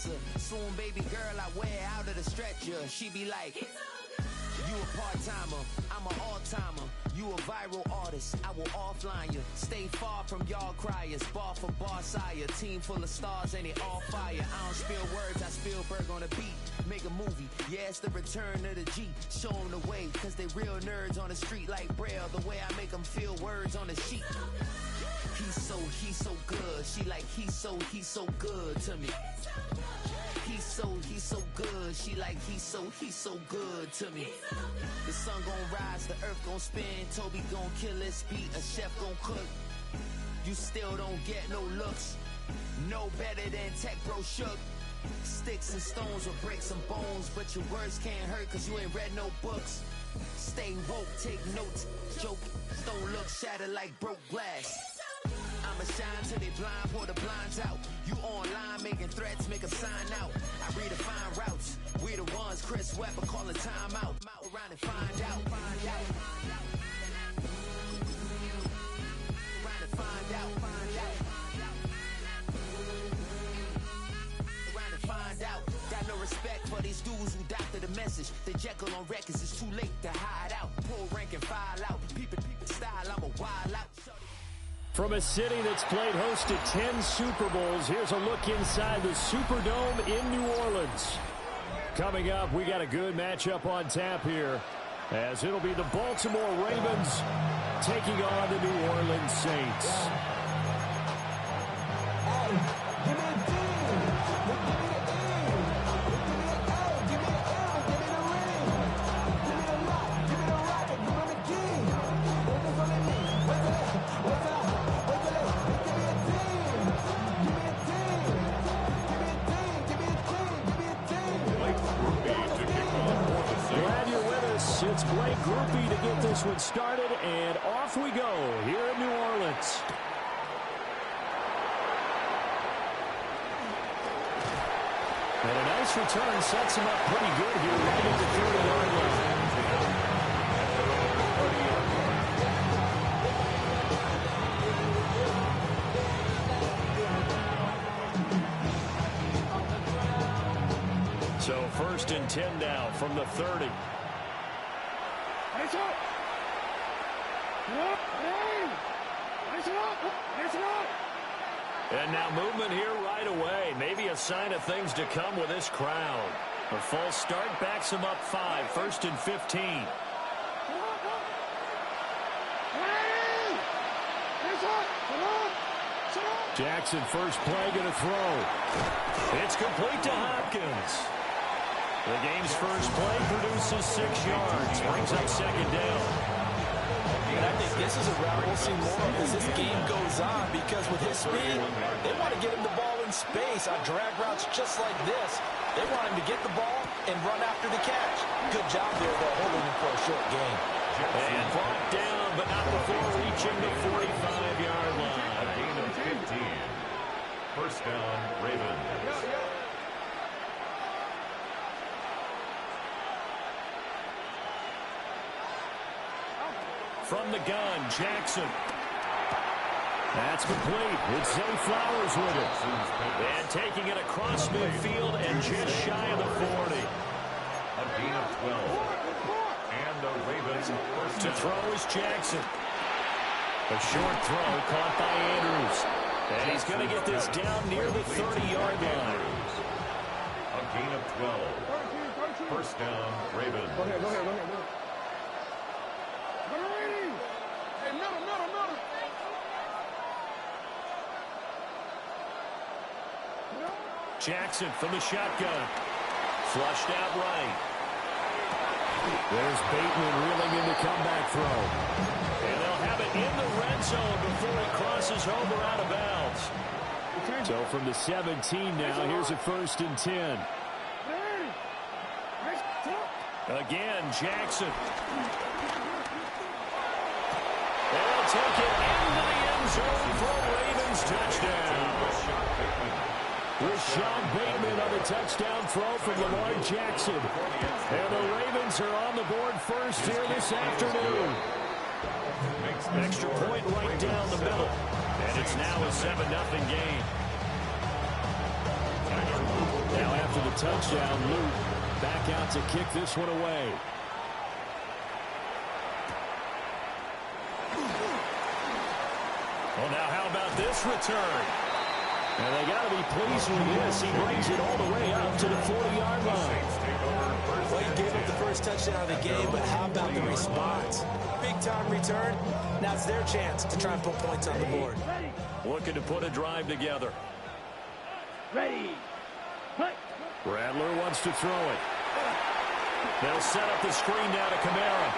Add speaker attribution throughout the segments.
Speaker 1: dresser. Soon, baby girl, I wear out of the stretcher. She be like, you a part-timer, I'm an all-timer. You a viral artist, I will offline you. Stay far from y'all criers, bar for bar sire. Team full of stars and it all fire. I don't spill words, I spill Berg on the beat. Make a movie, yeah, it's the return of the G. Show them the way, cause they real nerds on the street like Braille. The way I make them feel words on the sheet. He's so good. She like, he's so good to me. He's so good. She like, he's so good to me. The sun gon' rise, the earth gon' spin. Toby gon' kill this beat, a chef gon' cook. You still don't get no looks. No better than Tech Bro Shook. Sticks and stones will break some bones, but your words can't hurt cause you ain't read no books. Stay woke, take notes, joke. Don't look shattered like broke glass. I'ma shine till they blind, pour the blinds out. You online making threats, make them sign out. I redefine routes. We the ones Chris Webber calling time out. Around and find out. Around and find out. Around and find out. Got no respect for these dudes who doctor the message. The Jekyll on records, it's too late to hide out. Pull rank and file out. People style, I'm a wild out.
Speaker 2: From a city that's played host to 10 Super Bowls, here's a look inside the Superdome in New Orleans. Coming up, we got a good matchup on tap here, as it'll be the Baltimore Ravens taking on the New Orleans Saints. It's Blake Groupie to get this one started, and off we go here in New Orleans. And a nice return sets him up pretty good here right at the 30-yard line. So first and 10 now from the 30. And now movement here right away. Maybe a sign of things to come with this crowd. A false start backs him up 5. First and 15. Jackson first play going to throw. It's complete to Hopkins. The game's first play produces 6 yards. Brings up second down.
Speaker 3: And I think this is a route we'll see more of as this game goes on, because with his speed, they want to get him the ball in space on drag routes just like this. They want him to get the ball and run after the catch. Good job there, though, holding him for a short game.
Speaker 2: And brought down, but not before reaching the 45-yard line.
Speaker 4: A gain of 15. First down, Ravens.
Speaker 2: From the gun, Jackson. That's complete with Zay Flowers with it. And taking it across midfield and just shy of the 40.
Speaker 4: A gain of 12. And the Ravens first
Speaker 2: to throw is Jackson. A short throw caught by Andrews. And he's going to get this down near the 30-yard line.
Speaker 4: A gain of 12. First down, Ravens.
Speaker 5: Go ahead.
Speaker 2: Jackson from the shotgun. Flushed out right. There's Bateman reeling in the comeback throw. And they'll have it in the red zone before he crosses over out of bounds. So from the 17 now, here's a first and 10. Again, Jackson. They'll take it into the end zone for a Ravens touchdown. Rashad Bateman on the touchdown throw from Lamar Jackson. And the Ravens are on the board first here this afternoon. Extra point right down the middle. And it's now a 7-0 game. Now after the touchdown, Luke back out to kick this one away. Well, now how about this return? And they got to be pleased with this. He brings it all the way up to the 40-yard line.
Speaker 3: Well, he gave up the first touchdown of the game, but how about the response? Big-time return. Now it's their chance to try and put points on the board.
Speaker 2: Looking to put a drive together.
Speaker 5: Ready. Put.
Speaker 2: Rattler wants to throw it. They'll set up the screen now to Kamara.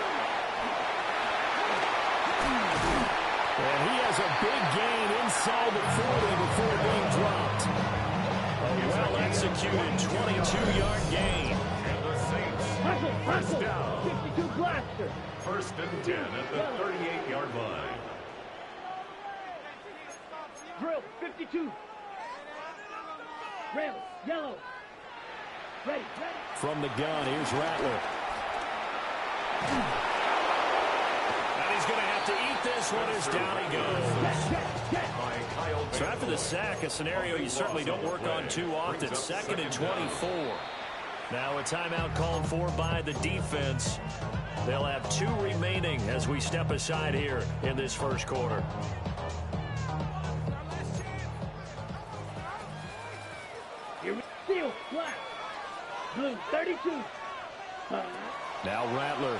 Speaker 2: And he has a big gain inside the 40 before being dropped. A well-executed 22-yard gain.
Speaker 4: And the Saints first down.
Speaker 5: 62 blaster.
Speaker 4: First and 10 at the 38-yard line.
Speaker 5: Drill. 52. Rail. Yellow. Ready.
Speaker 2: From the gun, here's Rattler. And he's going to have to eat this one as down he goes. So after the sack, a scenario you certainly don't work on too often. 2nd and 24. Now a timeout called for by the defense. They'll have 2 remaining as we step aside here in this first quarter.
Speaker 5: Here we go. Black. Blue. 32.
Speaker 2: Now Rattler.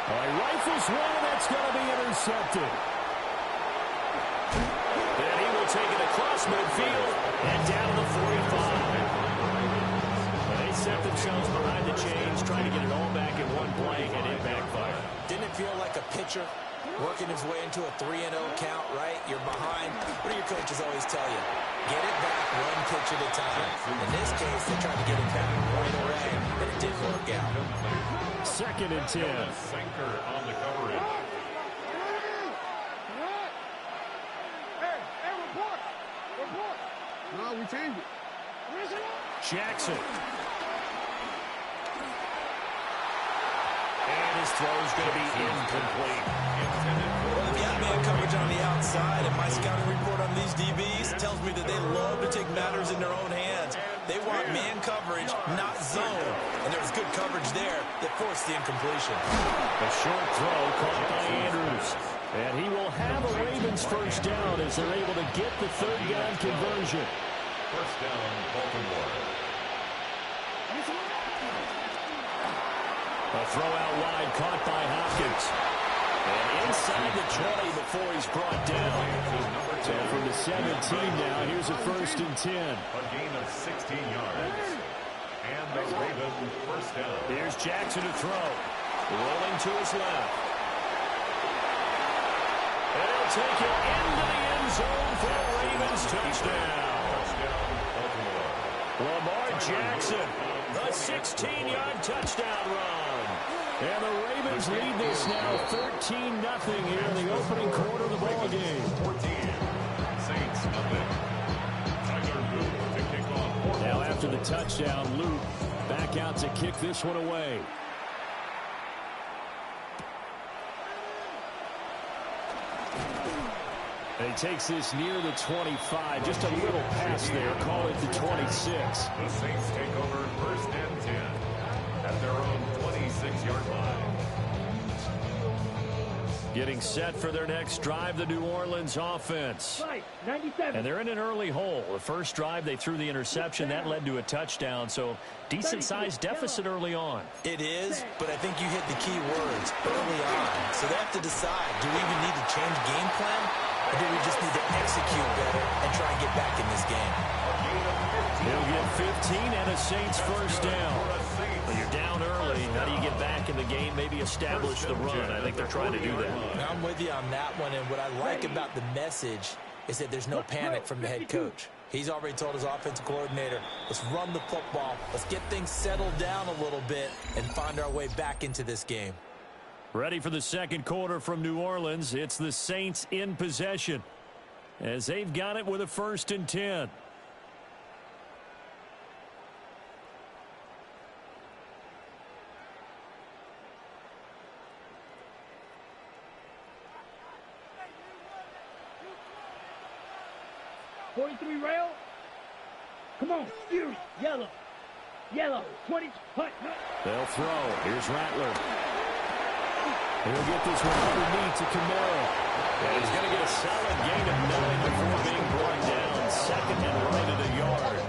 Speaker 2: He rifles one, and that's going to be intercepted. And he will take it across midfield and down to the 45. And they set themselves behind the chains, trying to get it all back in one play, and it backfired.
Speaker 3: Didn't it feel like a pitcher working his way into a 3-0 count, right? You're behind. What do your coaches always tell you? Get it back one pitch at a time. In this case, they tried to get it back right away, and it didn't work out.
Speaker 2: 2nd and 10.
Speaker 4: Sinker on the coverage.
Speaker 5: Hey, report. No, we changed it.
Speaker 2: Jackson. And his throw is going to be incomplete.
Speaker 3: Well, they've got man coverage on the outside, and my scouting report on these DBs tells me that they love to take matters in their own hands. They want man coverage, not zone. And there was good coverage there that forced the incompletion.
Speaker 2: A short throw caught by Andrews. And he will have a Ravens first down as they're able to get the 3rd down conversion.
Speaker 4: First down, Baltimore.
Speaker 2: A throw out wide caught by Hopkins. And inside the 20 before he's brought down. So from the 17 now, here's a 1st and 10.
Speaker 4: A gain of 16 yards. And the Ravens first down.
Speaker 2: Here's Jackson to throw. Rolling to his left. And he'll take it into the end zone for a Ravens touchdown.
Speaker 4: Touchdown, Baltimore.
Speaker 2: Lamar Jackson, a 16-yard touchdown run. And the Ravens lead this now 13-0 here in the opening quarter of the ball game.
Speaker 4: 14. Saints nothing. Tyler Luke to kick off.
Speaker 2: Now after the touchdown, Luke back out to kick this one away. And he takes this near the 25. Just a little pass there. Call it the 26.
Speaker 4: The Saints take over 1st and 10 at their own 26-yard line.
Speaker 2: Getting set for their next drive, the New Orleans offense.
Speaker 5: 97.
Speaker 2: And they're in an early hole. The first drive, they threw the interception. That led to a touchdown, so decent-sized deficit early on.
Speaker 3: It is, but I think you hit the key words early on. So they have to decide, do we even need to change game plan, or do we just need to execute better and try and get back in this game?
Speaker 2: He'll get 15 and a Saints first down. Well, you're down early. How do you get back in the game, maybe establish the run? I think they're trying to do that.
Speaker 3: I'm with you on that one, and what I like about the message is that there's no panic from the head coach. He's already told his offensive coordinator, let's run the football, let's get things settled down a little bit and find our way back into this game.
Speaker 2: Ready for the second quarter from New Orleans. It's the Saints in possession as they've got it with a 1st and 10.
Speaker 5: Rail.
Speaker 6: Come on, Fury. Yellow. Yellow. 20. Hut.
Speaker 2: They'll throw. Here's Rattler. He'll get this one underneath to Camaro. And he's going to get a solid gain of 9 before being brought down. Second and right at a yard.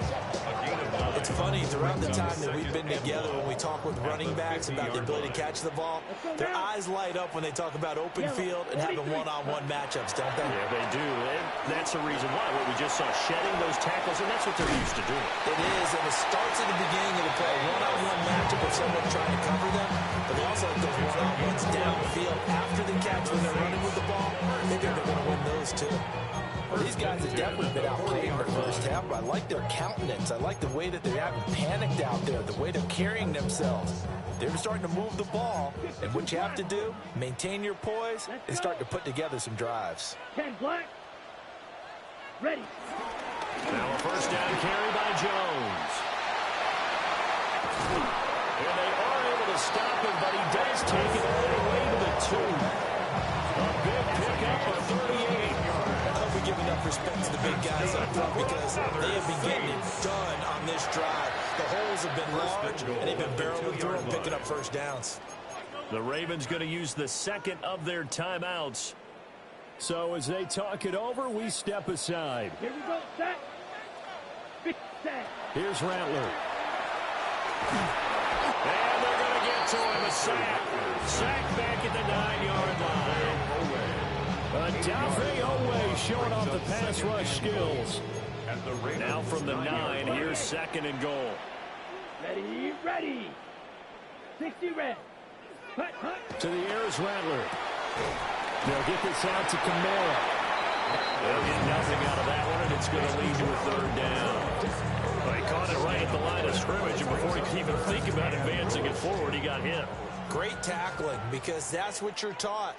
Speaker 3: It's funny, throughout the time that we've been together, when we talk with running backs about the ability to catch the ball, their eyes light up when they talk about open field and having one-on-one matchups, don't they?
Speaker 2: Yeah, they do. And that's the reason why. What we just saw, shedding those tackles, and that's what they're used to doing.
Speaker 3: It is, and it starts at the beginning of the play. One-on-one matchup with someone trying to cover them, but they also have those one-on-ones downfield after the catch when they're running with the ball. They think they're going to win those, too. Well, these guys have definitely been outplayed in the first half, but I like their countenance. I like the way that they haven't panicked out there, the way they're carrying themselves. They're starting to move the ball, and what you have to do, maintain your poise and start to put together some drives.
Speaker 6: 10 black. Ready.
Speaker 2: Now a first down carry by Jones. And they are able to stop him, but he does take it all the way to the 2. A big pickup of 38.
Speaker 3: We give enough respect to the big guys up front because they have been getting it done on this drive. The holes have been large, and they've been barreling through them, picking up first downs.
Speaker 2: The Ravens going to use the second of their timeouts. So as they talk it over, we step aside.
Speaker 6: Here we go, set. Big set.
Speaker 2: Here's Rattler. And they're going to get to him, a sack. Sack back at the 9-yard line. Dafe Owe showing off the pass rush skills. Now from the 9, here's second and goal.
Speaker 6: Ready, ready. 60 red. Hut, hut.
Speaker 2: To the air is Rattler. They'll get this out to Camaro. They'll get nothing out of that one, and it's going to lead to a third down. Well, he caught it right at the line of scrimmage, and before he could even think about advancing it forward, he got hit.
Speaker 3: Great tackling, because that's what you're taught.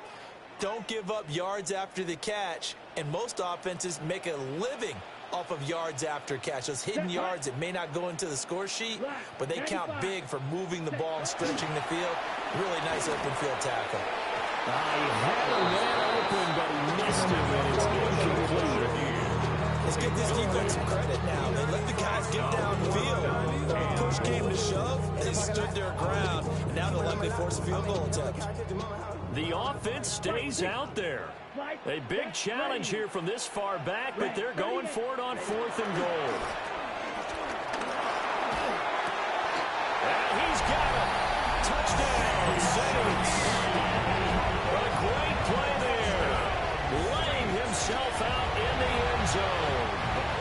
Speaker 3: Don't give up yards after the catch, and most offenses make a living off of yards after catch. Those hidden yards that may not go into the score sheet, but they count big for moving the ball and stretching the field. Really nice open field tackle.
Speaker 2: He had a man open, but he missed him, and it's incomplete.
Speaker 3: Let's give this defense some credit now. They let the guys get downfield. Push came to shove. They stood their ground, and now they'll likely force a field goal attempt.
Speaker 2: The offense stays out there. A big challenge here from this far back, but they're going for it on 4th and goal. And he's got it. Touchdown, Saints. A great play there. Laying himself out in the end zone.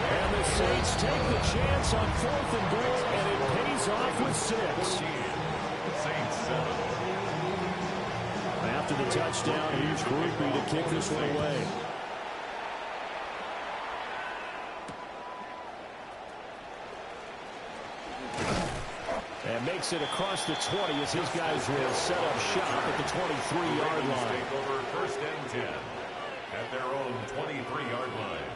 Speaker 2: And the Saints take the chance on 4th and goal, and it pays off with 6. After the touchdown, here's Groupie to kick this one away. And makes it across the 20 as his guys will set up shop at the 23-yard line.
Speaker 4: Take over first and 10 at their own 23-yard line.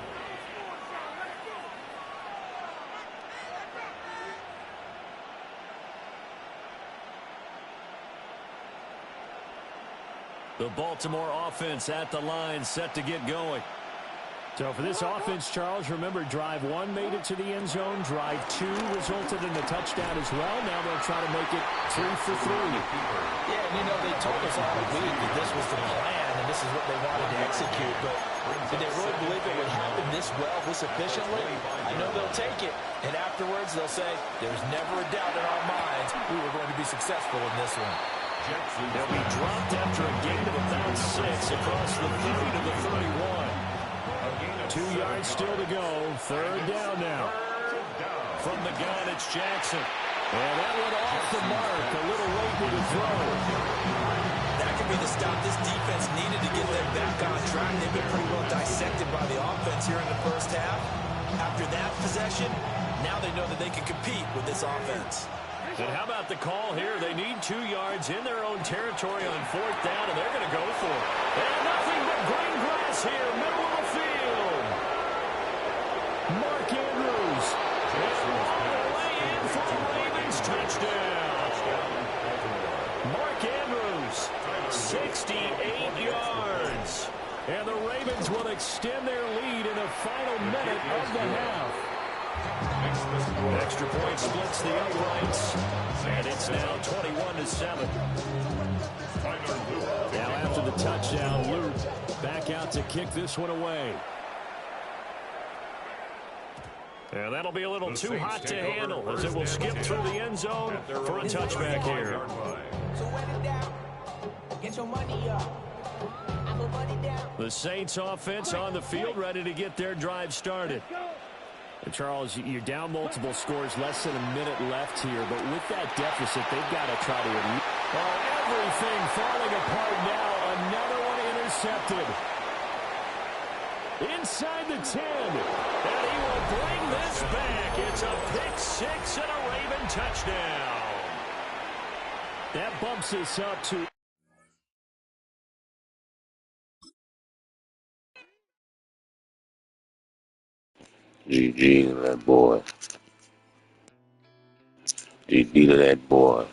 Speaker 2: The Baltimore offense at the line, set to get going. So for this offense, Charles, remember, drive 1 made it to the end zone. Drive 2 resulted in a touchdown as well. Now they'll try to make it 3 for 3.
Speaker 3: Yeah, and they told us all week that this was the plan and this is what they wanted to execute. But did they really believe it would happen this well, this efficiently? I know they'll take it. And afterwards, they'll say, there's never a doubt in our minds we were going to be successful in this one.
Speaker 2: They'll be dropped after a gain of about 6 across the 50 to the 31. 2 yards still to go. Third down now. From the gun, it's Jackson. And that went off the mark. A little late with the throw.
Speaker 3: That could be the stop this defense needed to get them back on track. They've been pretty well dissected by the offense here in the first half. After that possession, now they know that they can compete with this offense.
Speaker 2: And how about the call here? They need 2 yards in their own territory on 4th down, and they're going to go for it. And nothing but green grass here, middle of the field. Mark Andrews. Way in for the Ravens touchdown. Mark Andrews, 68 yards. And the Ravens will extend their lead in the final minute of the half. Point splits the uprights, and it's now 21-7. Now after the touchdown, Luke back out to kick this one away. And that'll be a little too hot to handle as it will skip through the end zone for a touchback here.
Speaker 1: So wet it down. Get your money up.
Speaker 2: The Saints offense on the field, ready to get their drive started. And Charles, you're down multiple scores, less than a minute left here, but with that deficit, they've got to try to win. Oh, everything falling apart now. Another one intercepted. Inside the 10, and he will bring this back. It's a pick six and a Raven touchdown. That bumps us up to...
Speaker 7: GG to that boy. GG to that boy.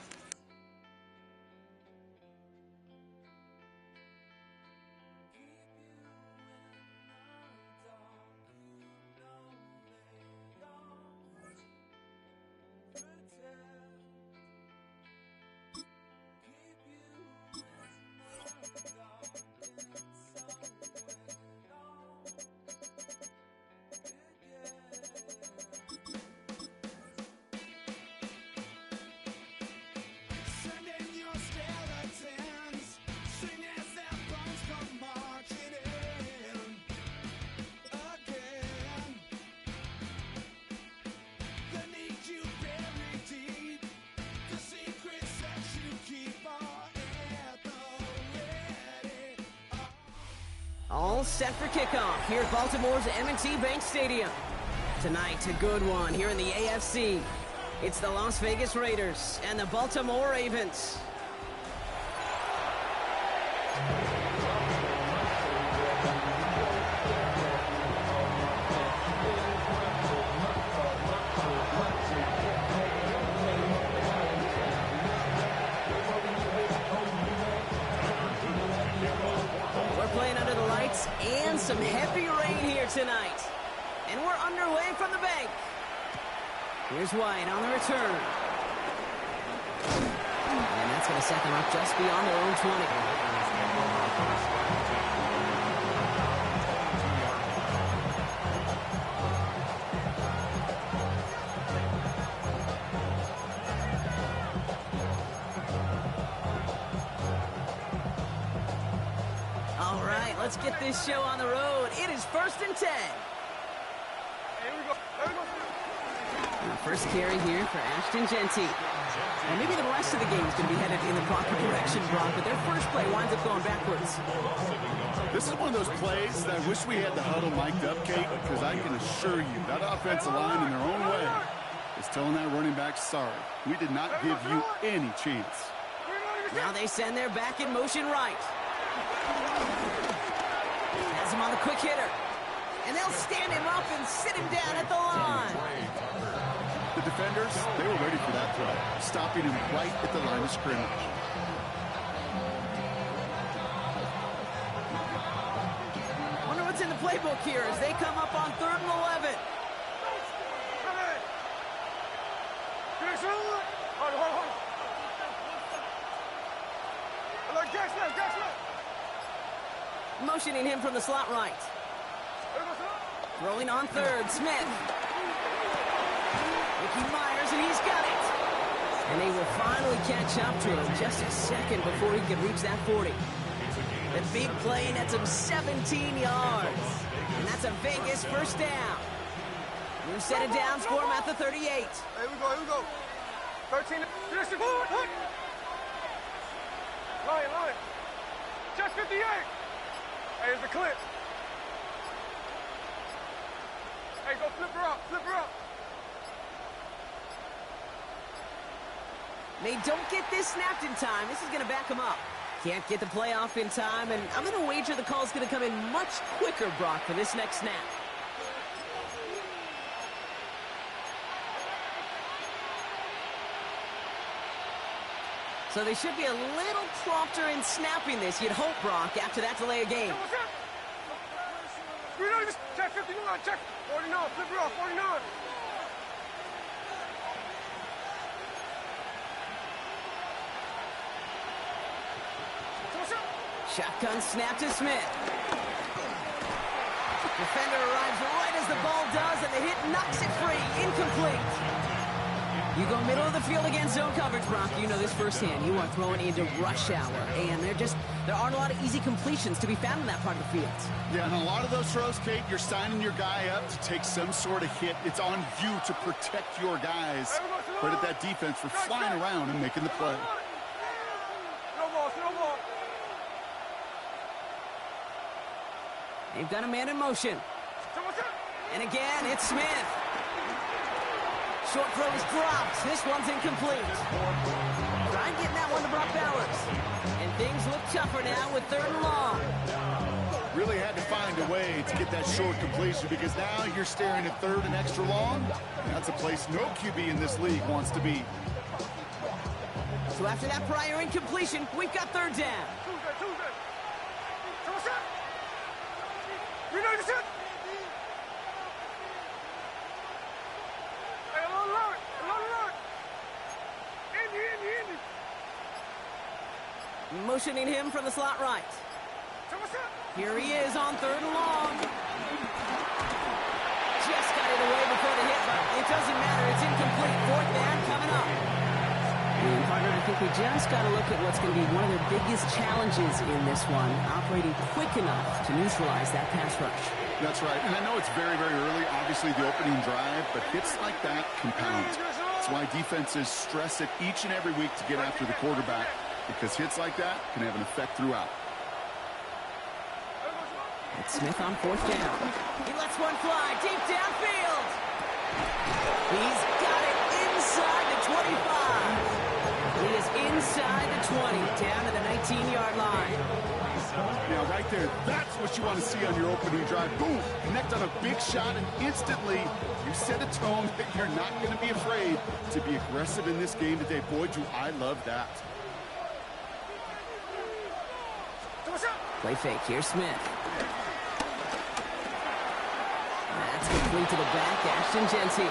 Speaker 8: All set for kickoff here at Baltimore's M&T Bank Stadium. Tonight, a good one here in the AFC. It's the Las Vegas Raiders and the Baltimore Ravens. And some heavy rain here tonight. And we're underway from the bank. Here's White on the return. And that's going to set them up just beyond their own 20. Let's get this show on the road. It is 1st and 10.
Speaker 5: Here we go.
Speaker 8: First carry here for Ashton Genty. And maybe the rest of the game is going to be headed in the proper direction, Brock, but their first play winds up going backwards.
Speaker 9: This is one of those plays that I wish we had the huddle mic'd up, Kate, because I can assure you that offensive line in their own way is telling that running back, sorry, we did not give you any chance.
Speaker 8: Now they send their back in motion right. Has him on the quick hitter. And they'll stand him up and sit him down at the line.
Speaker 9: The defenders, they were ready for that play, stopping him right at the line of scrimmage.
Speaker 8: Wonder what's in the playbook here as they come up on 3rd and 11. Motioning him from the slot right. Rolling on 3rd, Smith. Ricky Myers, and he's got it. And they will finally catch up to him just a second before he can reach that 40. The big play nets him 17 yards. And that's a Vegas first down. You set it down, score him at the 38.
Speaker 5: Here we go. 13. Line. Just 58. Hey, here's the clip. Hey, go flip her up.
Speaker 8: They don't get this snapped in time. This is going to back them up. Can't get the play off in time, and I'm going to wager the call's going to come in much quicker, Brock, for this next snap. So they should be a little prompter in snapping this, you'd hope, Brock, after that delay of game.
Speaker 5: Check 59, check 49, flip her off, 49.
Speaker 8: Shotgun snap to Smith. Defender arrives right as the ball does, and the hit knocks it free. Incomplete. You go middle of the field against zone coverage, Brock. You know this firsthand. You are throwing into rush hour, and there aren't a lot of easy completions to be found in that part of the field.
Speaker 9: Yeah, and a lot of those throws, Kate, you're signing your guy up to take some sort of hit. It's on you to protect your guys. Credit that defense for flying around and making the play.
Speaker 8: They've got a man in motion. And again, it's Smith. Short throw is dropped. This one's incomplete. Try getting that one to Brock Bowers. And things look tougher now with 3rd and long.
Speaker 9: Really had to find a way to get that short completion because now you're staring at 3rd and extra long. That's a place no QB in this league wants to be.
Speaker 8: So after that prior incompletion, we've got 3rd down. Motioning him from the slot right. Here he is on 3rd and long. Just got it away before the hit, but it doesn't matter. It's incomplete. 4th down coming up. And partner, I think we just got to look at what's going to be one of their biggest challenges in this one, operating quick enough to neutralize that pass rush.
Speaker 9: That's right, and I know it's very, very early, obviously the opening drive, but hits like that compound. That's why defenses stress it each and every week to get after the quarterback, because hits like that can have an effect throughout.
Speaker 8: It's Smith on 4th down. He lets one fly deep downfield. He's got it inside the 25. He is inside the 20, down to the 19-yard line.
Speaker 9: Yeah, right there. That's what you want to see on your opening drive. Boom! Connect on a big shot, and instantly you set a tone that you're not going to be afraid to be aggressive in this game today. Boy, do I love that.
Speaker 8: Play fake. Here's Smith. That's complete to the back, Ashton Genty.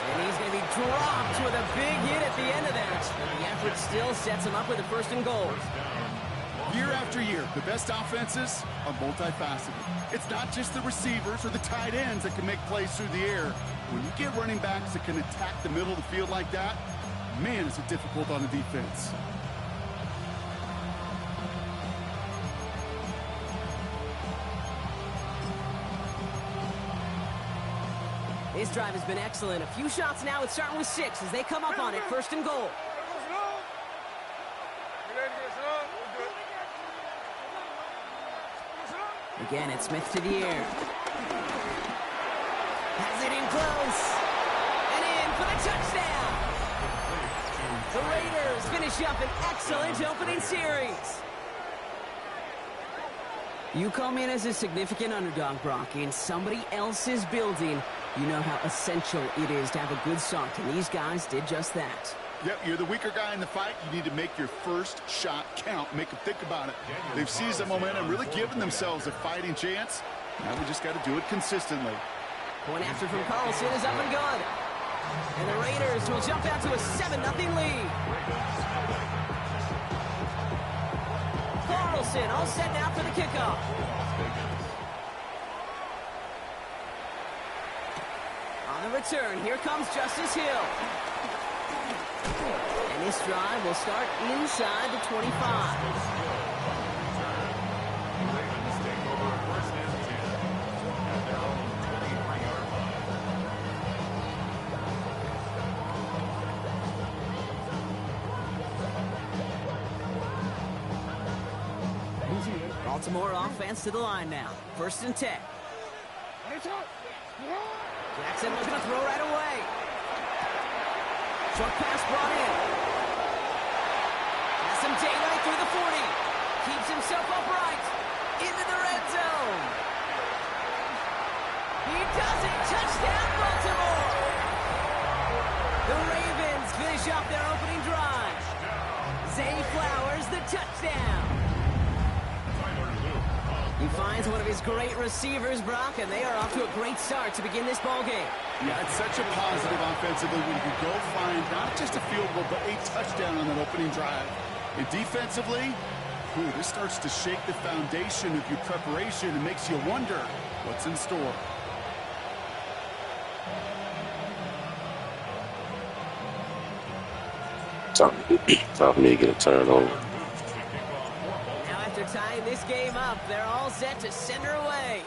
Speaker 8: And he's going to be dropped with a big hit at the end of that. And the effort still sets him up with a 1st and goal.
Speaker 9: Year after year, the best offenses are multifaceted. It's not just the receivers or the tight ends that can make plays through the air. When you get running backs that can attack the middle of the field like that, man, is it difficult on the defense.
Speaker 8: This drive has been excellent. A few shots now. It's starting with 6 as they come up on it. 1st and goal. Again, it's Smith to the air. Has it in close. And in for the touchdown. The Raiders finish up an excellent opening series. You come in as a significant underdog, Brock, in somebody else's building. You know how essential it is to have a good start, and these guys did just that.
Speaker 9: Yep, you're the weaker guy in the fight. You need to make your first shot count. Make them think about it. They've seized the momentum, really given themselves a fighting chance. Now we just got to do it consistently.
Speaker 8: Point after from Carlson is up and good. And the Raiders will jump out to a 7-0 lead. Carlson all set now for the kickoff. On the return, here comes Justice Hill. And this drive will start inside the 25.
Speaker 4: Ravens take over 1st and 10 at their own 23-yard line.
Speaker 8: Baltimore offense to the line now. 1st and 10. Jackson looking to throw right away. Short pass brought in. Has some daylight through the 40. Keeps himself upright. Into the red zone. He does it. Touchdown, Baltimore. The Ravens finish off their opening drive. Zay Flowers, the touchdown. He finds one of his great receivers, Brock, and they are off to a great start to begin this ball game.
Speaker 9: Yeah, it's such a positive offensively when you can go find not just a field goal, but a touchdown on that opening drive. And defensively, Ooh, this starts to shake the foundation of your preparation and makes you wonder what's in store.
Speaker 7: Time for me to get a turnover.
Speaker 8: Now after tying this game up, they're all set to send her away.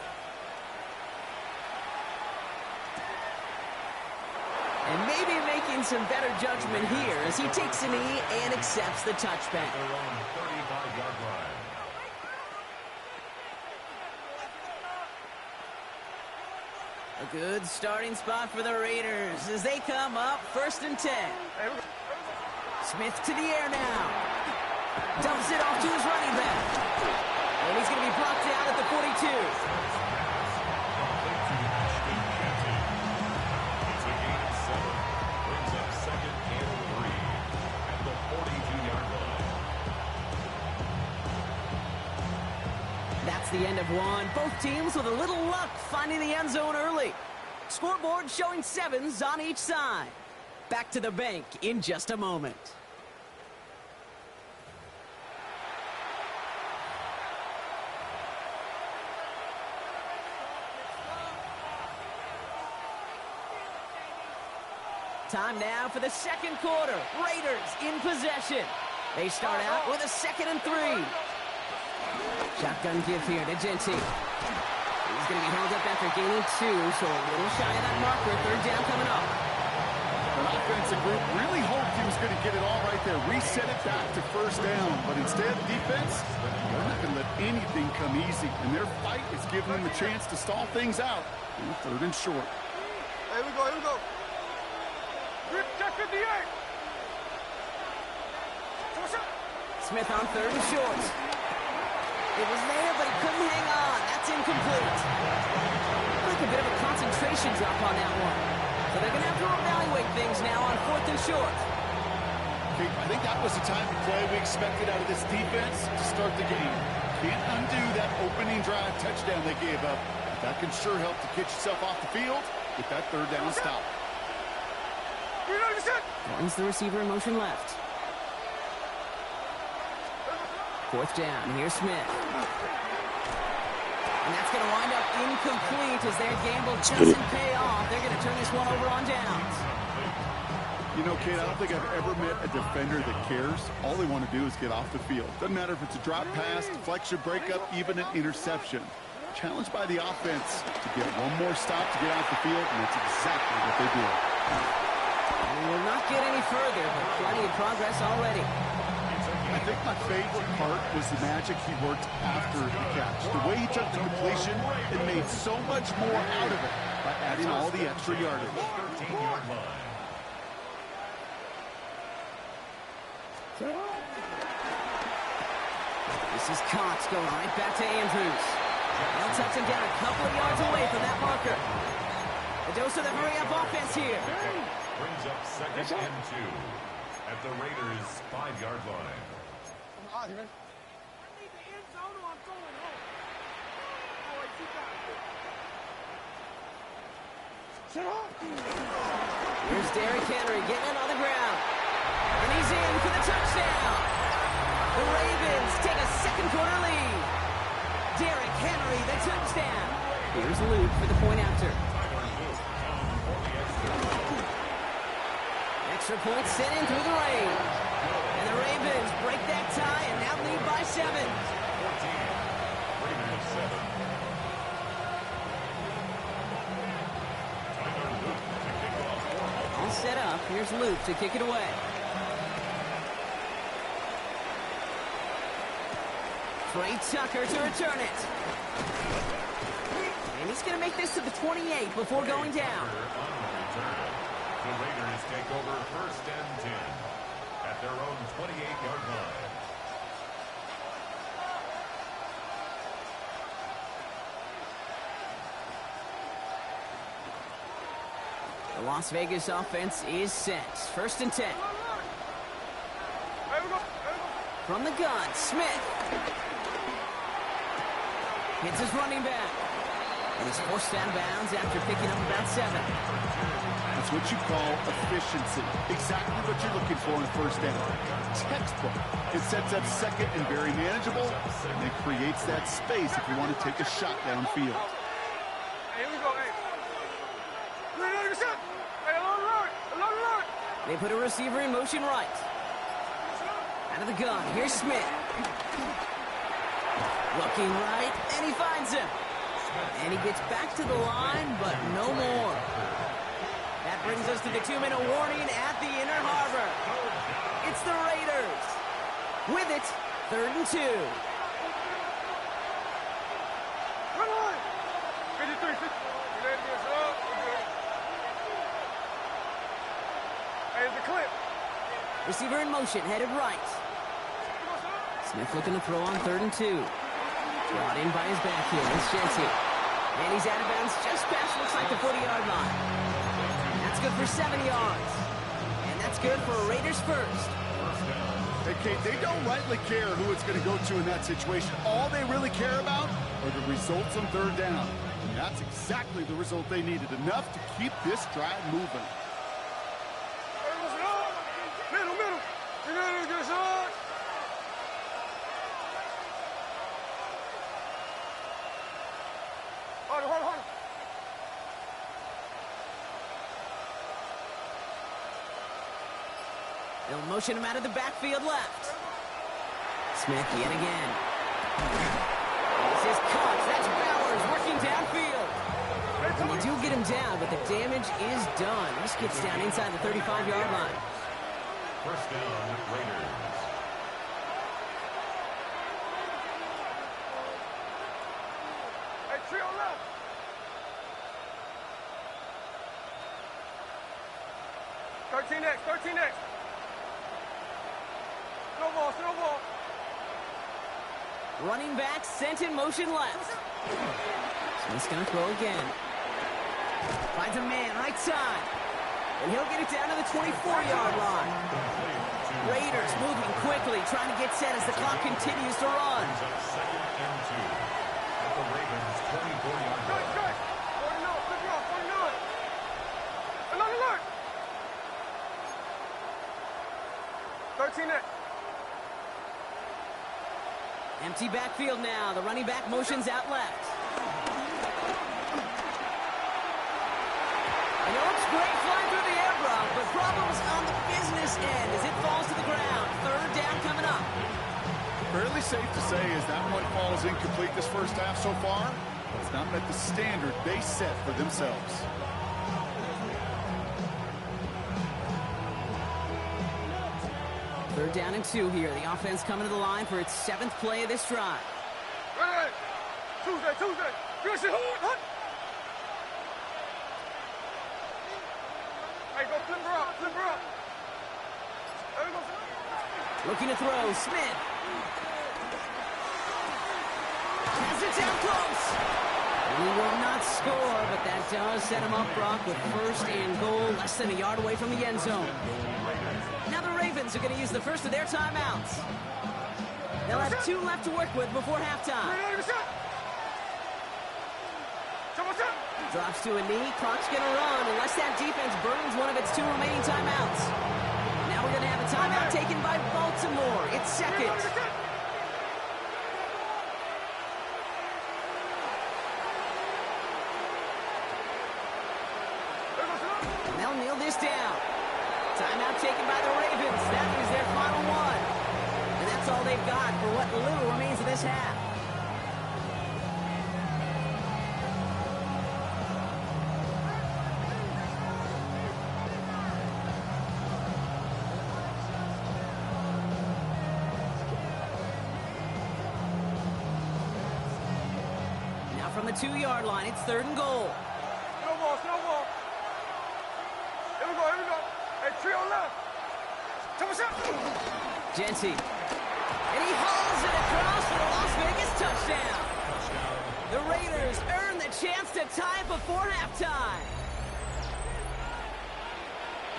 Speaker 8: And maybe making some better judgment here as he takes a knee and accepts the touchback. A good starting spot for the Raiders as they come up 1st and 10. Smith to the air now. Dumps it off to his running back. And he's going to be blocked out at the 42. That's the end of one. Both teams with a little luck finding the end zone early. Scoreboard showing 7s on each side. Back to the bank in just a moment. Time now for the second quarter. Raiders in possession. They start out with a 2nd and 3. Shotgun give here to Genty. He's going to be held up after gaining 2, so a little shy of that marker. 3rd down coming up.
Speaker 9: The offensive group really hoped he was going to get it all right there. Reset it back to 1st down, but instead, defense, they're not going to let anything come easy, and their fight is giving them a chance to stall things out in 3rd and short.
Speaker 5: Here we go, here we go. Check 58.
Speaker 8: Smith on 3rd and short. It was there, but he couldn't hang on. That's incomplete. Like a bit of a concentration drop on that one. So they're going to have to evaluate things now on 4th and short.
Speaker 9: Okay, I think that was the type of play we expected out of this defense to start the game. Can't undo that opening drive touchdown they gave up. That can sure help to get yourself off the field with that 3rd down stop.
Speaker 8: Runs the receiver in motion left. 4th down. Here's Smith. And that's going to wind up incomplete as their gamble doesn't pay off. They're going to turn this one over on downs.
Speaker 9: You know, Kate, I don't think I've ever met a defender that cares. All they want to do is get off the field. Doesn't matter if it's a drop pass, deflection, breakup, even an interception. Challenged by the offense to get one more stop to get off the field, and that's exactly what they do.
Speaker 8: We will not get any further, but plenty of progress already.
Speaker 9: I think my favorite part was the magic he worked after the catch. The way he took the completion and made so much more out of it by adding all the extra yardage.
Speaker 8: This is Cox going right back to Andrews. They'll touch him down a couple of yards away from that marker. A dose of the hurry-up offense here.
Speaker 4: Brings up 2nd and 2 at the Raiders' 5-yard line.
Speaker 8: Here's Derrick Henry getting it on the ground. And he's in for the touchdown. The Ravens take a 2nd quarter lead. Derrick Henry, the touchdown. Here's Luke for the point after. Extra point sent in through the rain. And the Ravens break that tie and now lead by 7. All set up. Here's Luke to kick it away. Trey Tucker to return it. And he's going to make this to the 28 before going down.
Speaker 4: The Raiders take over 1st and 10 at their own 28-yard line.
Speaker 8: The Las Vegas offense is set. 1st and 10. From the gun, Smith. Hits his running back. And he's forced out of bounds after picking up about 7.
Speaker 9: That's what you call efficiency. Exactly what you're looking for in first down. Textbook. It sets up second and very manageable, and it creates that space if you want to take a shot downfield.
Speaker 5: Hey, here we go, hey. Hey, along.
Speaker 8: They put a receiver in motion right. Out of the gun, here's Smith. Looking right, and he finds him. And he gets back to the line, but no more. That brings us to the 2-minute warning at the inner harbor. It's the Raiders. With it, 3rd and 2.
Speaker 5: Run on. 53, 50. Hey, it's the clip.
Speaker 8: Receiver in motion, headed right. Smith looking to throw on 3rd and 2. Brought in by his back heel. It's Jensen. And he's out of bounds just past, looks like the 40-yard line. That's good for 7 yards. And that's good for a Raiders first.
Speaker 9: Hey, Kate, they don't rightly care who it's going to go to in that situation. All they really care about are the results on 3rd down. And that's exactly the result they needed. Enough to keep this drive moving.
Speaker 5: Middle. You gotta get shot. Hold on.
Speaker 8: They'll motion him out of the backfield left. Smith yet again. This is Cox. That's Bowers working downfield. And they do get him down, but the damage is done. This gets down inside the 35-yard line.
Speaker 4: First down, Raiders.
Speaker 5: Hey, trio left. Thirteen next. Snowball.
Speaker 8: Running back sent in motion left. Smith's going to throw again. Finds a man right side. And he'll get it down to the 24-yard line. Raiders moving quickly, trying to get set as the clock continues to run.
Speaker 4: Second and 2 at the Ravens' 24-yard line.
Speaker 5: 49. Alert. 13 next.
Speaker 8: Empty backfield now. The running back motions out left. And it looks great flying through the air, Brock, but problems on the business end as it falls to the ground. 3rd down coming up.
Speaker 9: Fairly safe to say as that one falls incomplete this first half so far. It's not met the standard they set for themselves.
Speaker 8: Third down and 2 here. The offense coming to the line for its 7th play of this drive.
Speaker 5: Ready. Tuesday. Good shit. Hut. Hey, go flip her up. There we go.
Speaker 8: Looking to throw. Smith. Has it down close. He will not score, but that does set him up, Brock, with 1st and goal, less than a yard away from the end zone. Now the Ravens are going to use the first of their timeouts. They'll have 2 left to work with before halftime. Drops to a knee. Clock's going to run unless that defense burns one of its 2 remaining timeouts. Now we're going to have a timeout taken by Baltimore. It's 2nd. They'll kneel this down. Timeout taken by the Ravens. That is their final one. And that's all they've got for what little remains of this half. Now from the 2-yard line, it's 3rd and goal.
Speaker 5: Snowball. Here we go. Hey, trio left.
Speaker 8: Jensen. And he hauls it across for the Las Vegas touchdown. The Raiders earn the chance to tie before halftime.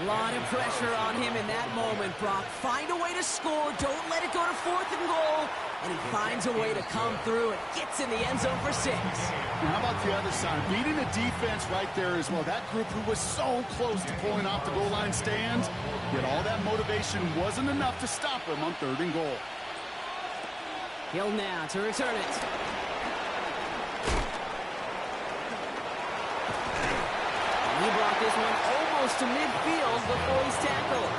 Speaker 8: A lot of pressure on him in that moment, Brock. Find a way to score. Don't let it go to 4th and goal. And he finds a way to come through and gets in the end zone for 6.
Speaker 9: Now, how about the other side? Beating the defense right there as well. That group who was so close to pulling off the goal line stands, yet all that motivation wasn't enough to stop him on 3rd and goal.
Speaker 8: Hill now to return it. He brought this one almost to midfield before he's tackled.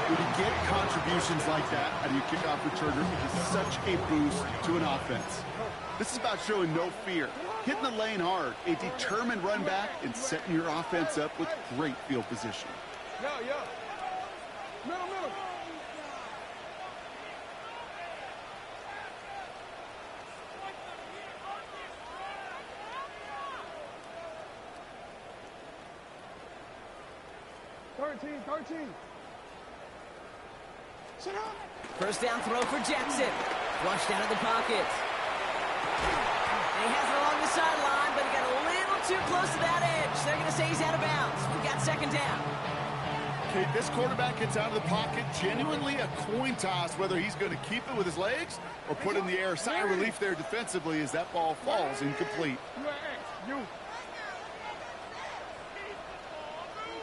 Speaker 9: When you get contributions like that out of your kickoff returner, it is such a boost to an offense. This is about showing no fear, hitting the lane hard, a determined run back, and setting your offense up with great field position.
Speaker 5: Yo. Middle. 13. Sit up.
Speaker 8: First down throw for Jackson. Flushed out of the pocket. And he has it along the sideline, but he got a little too close to that edge. They're going to say he's out of bounds. We got 2nd down.
Speaker 9: Okay, this quarterback gets out of the pocket. Genuinely a coin toss whether he's going to keep it with his legs or put it in the air. Sigh of relief there defensively as that ball falls incomplete.
Speaker 5: You.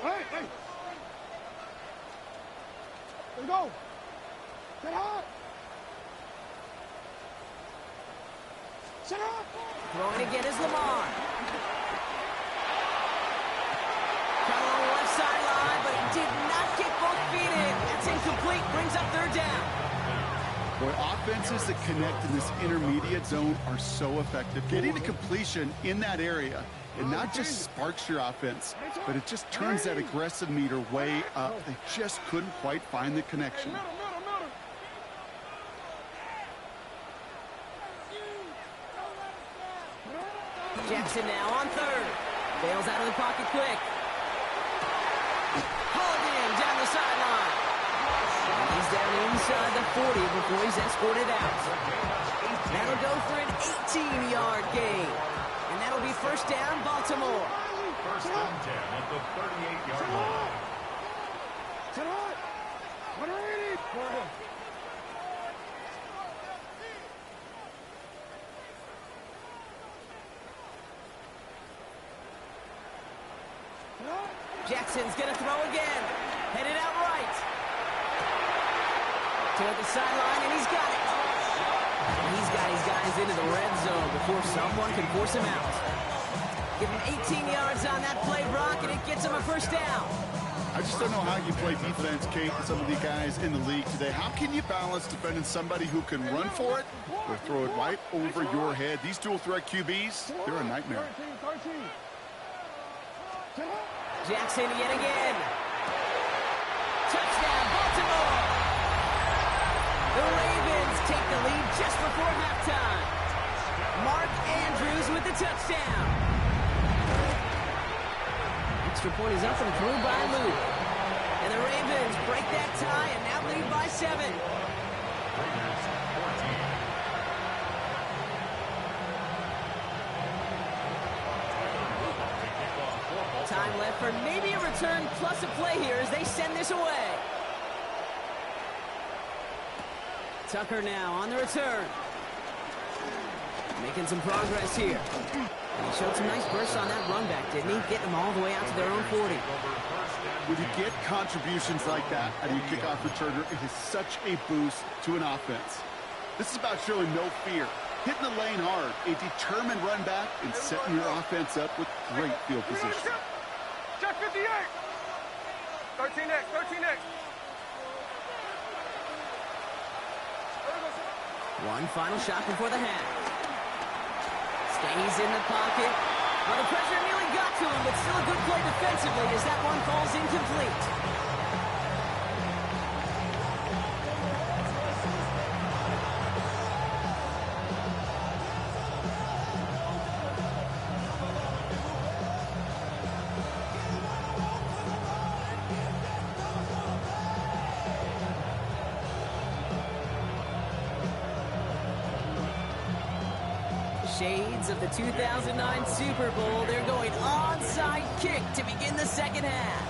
Speaker 5: Hey. Let's go. Get hot. Set up.
Speaker 8: Throwing again is Lamar. Got on the left sideline, but he did not get both feet in. That's incomplete. Brings up 3rd down.
Speaker 9: Boy, offenses that connect in this intermediate zone are so effective. Getting the completion in that area, it not just sparks your offense, but it just turns that aggressive meter way up. They just couldn't quite find the connection.
Speaker 8: Jackson now on 3rd. Bails out of the pocket quick. Hauled in down the sideline. And he's down inside the 40 before he's escorted out. That'll go for an 18-yard gain. And that'll be 1st down, Baltimore.
Speaker 4: 1st and 10 at the 38-yard line.
Speaker 5: Sit up. 180. Go ahead.
Speaker 8: Jackson's going to throw again. Headed out right. Toward the sideline, and he's got it. And he's got his guys into the red zone before someone can force him out. Give him 18 yards on that play, Brock, and it gets him a 1st down.
Speaker 9: I just don't know how you play defense, Kate, with some of the guys in the league today. How can you balance defending somebody who can run for it or throw it right over your head? These dual-threat QBs, they're a nightmare.
Speaker 5: 13.
Speaker 8: Jackson yet again. Touchdown, Baltimore. The Ravens take the lead just before halftime. Mark Andrews with the touchdown. Extra point is up and through by Luke. And the Ravens break that tie and now lead by 7. Time left for maybe a return plus a play here as they send this away. Tucker now on the return. Making some progress here. And he showed some nice bursts on that run back, didn't he? Getting them all the way out to their own 40.
Speaker 9: When you get contributions like that out of your kickoff returner, it is such a boost to an offense. This is about showing no fear, hitting the lane hard, a determined run back, and setting your offense up with great field position.
Speaker 5: Check 58. 13X.
Speaker 8: One final shot before the half. Stays in the pocket. Well, the pressure nearly got to him, but still a good play defensively as that one falls incomplete. Shades of the 2009 Super Bowl. They're going onside kick to begin the second half.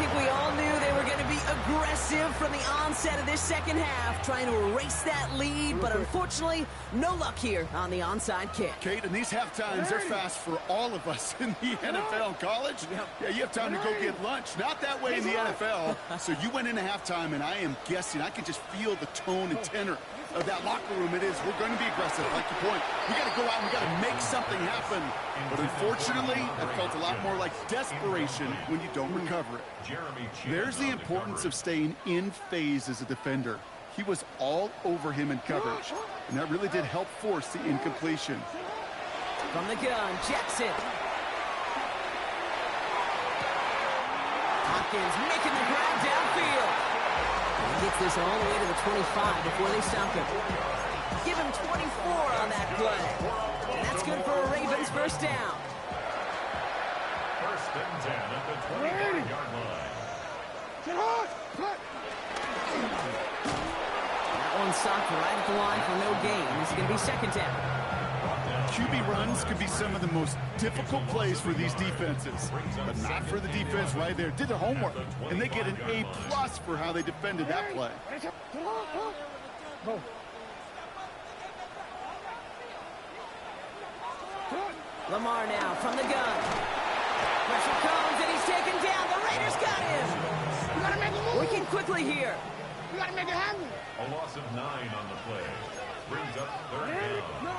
Speaker 8: think we all knew they were going to be aggressive from the onset of this second half, trying to erase that lead, but unfortunately, no luck here on the onside kick.
Speaker 9: Kate, and these half times, they're fast for all of us in the NFL. College, yeah, you have time to go get lunch. Not that way in the NFL. So you went into halftime, and I am guessing, I can just feel the tone and tenor of that locker room. It is, we're going to be aggressive, like your point. We got to go out and we got to make something happen. But unfortunately, it felt a lot more like desperation when you don't recover it. There's the importance of staying in phase as a defender. He was all over him in coverage, and that really did help force the incompletion.
Speaker 8: From the gun, Jackson. Hopkins making the grab downfield. He gets this all the way to the 25 before they stop him. Give him 24 on that play. And that's good for a Ravens first down.
Speaker 4: First and 10 at the 25-yard line.
Speaker 8: That one stopped right at the line for no gain. It's going to be second down.
Speaker 9: QB runs could be some of the most difficult plays for these defenses, but not for the defense right there. Did their homework, and they get an A+ for how they defended that play.
Speaker 8: Lamar now from the gun. Pressure comes, and he's taken down. The Raiders got him. Working quickly here.
Speaker 5: We got to make it happen.
Speaker 4: A loss of 9 on the play. Brings up third down.
Speaker 5: No.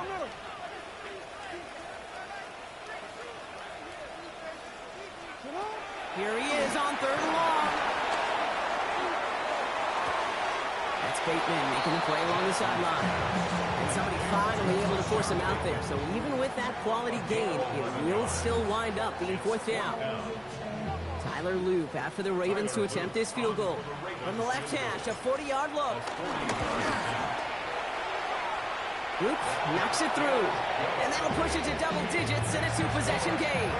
Speaker 8: Here he is on third and long. That's Bateman making the play along the sideline. And somebody finally able to force him out there. So even with that quality gain, it will still wind up being fourth down. Tyler Loop after the Ravens to attempt this field goal. From the left hash, a 40-yard look. Loop knocks it through. And that'll push it to double digits in a 2-possession game.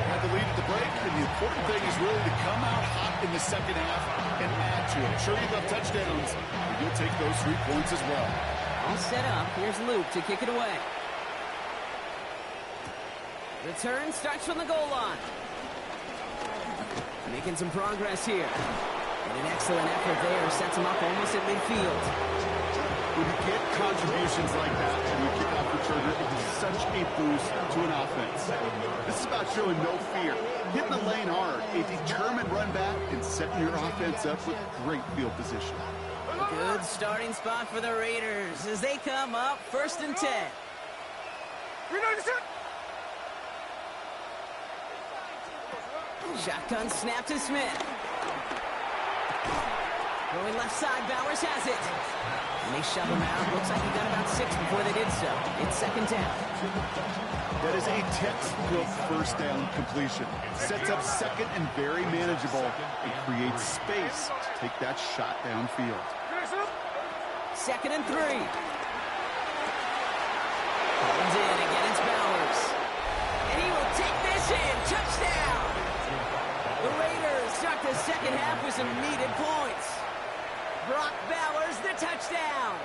Speaker 9: Had the lead at the break, and the important thing is really to come out hot in the second half and add to it. Sure, you love touchdowns, but you'll take those 3 points as well.
Speaker 8: All set up. Here's Luke to kick it away. Return starts from the goal line. Making some progress here. And an excellent effort there. Sets him up almost at midfield.
Speaker 9: When you get contributions like that and you kick off the trigger, it is such a boost to an offense. This is about showing no fear, hitting the lane hard, a determined run back, and setting your offense up with great field position.
Speaker 8: Good starting spot for the Raiders as they come up first and 10. Shotgun snap to Smith. Going left side, Bowers has it. And they shove him out. Looks like he got about 6 before they did so. It's second down.
Speaker 9: That is a textbook first down completion. Sets up second and very manageable and creates space to take that shot downfield.
Speaker 8: Second and 3. Comes in, again it's Bowers. And he will take this in. Touchdown! The Raiders start the second half with some needed points. Brock Bowers, the touchdown.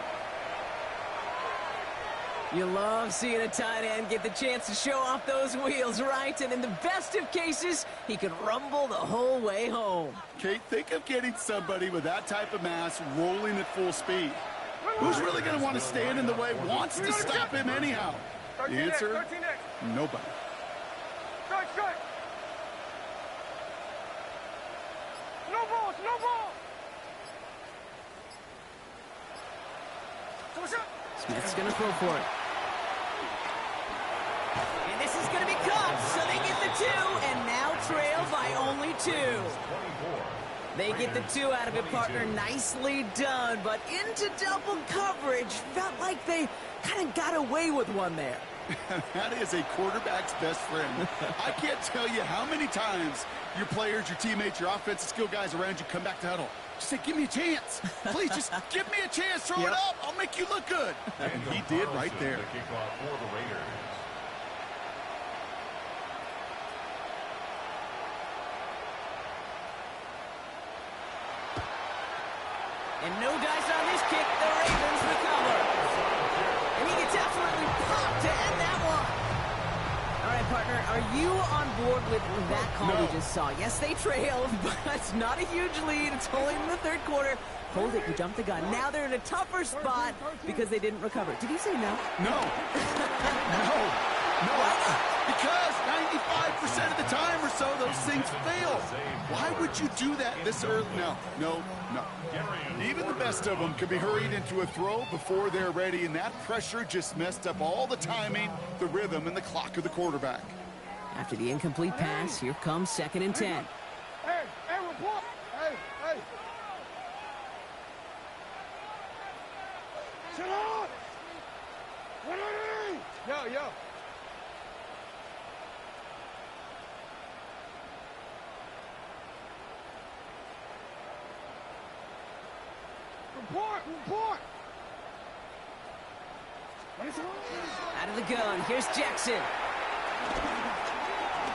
Speaker 8: You love seeing a tight end get the chance to show off those wheels, right? And in the best of cases, he could rumble the whole way home.
Speaker 9: Kate, think of getting somebody with that type of mass rolling at full speed. Who's really going to want to stand in the way, wants to stop him anyhow? The answer, nobody.
Speaker 5: No ball.
Speaker 8: Smith's going to throw for it. And this is going to be caught, so they get the 2, and now trail by only 2. They get the 2 out of it, partner. Nicely done, but into double coverage. Felt like they kind of got away with one there.
Speaker 9: That is a quarterback's best friend. I can't tell you how many times your players, your teammates, your offensive skill guys around you come back to huddle. Just say, give me a chance. Please, just give me a chance. Throw it up. I'll make you look good. And he did right there.
Speaker 4: The kickoff for the Raiders.
Speaker 8: And no dice on this kick. The Ravens recover. And he gets absolutely popped to end that one. All right, partner, are you on board with that call we just saw. Yes, they trailed, but it's not a huge lead. It's only in the third quarter. Hold it, you jumped the gun. Now they're in a tougher spot because they didn't recover. Did he say no?
Speaker 9: No. No, because 95% of the time or so, those things fail. Why would you do that this early? No. Even the best of them can be hurried into a throw before they're ready, and that pressure just messed up all the timing, the rhythm, and the clock of the quarterback.
Speaker 8: After the incomplete pass, here comes 2nd and 10.
Speaker 5: Hey, report. Hey. Sit up. Yo. Report!
Speaker 8: Out of the gun, here's Jackson.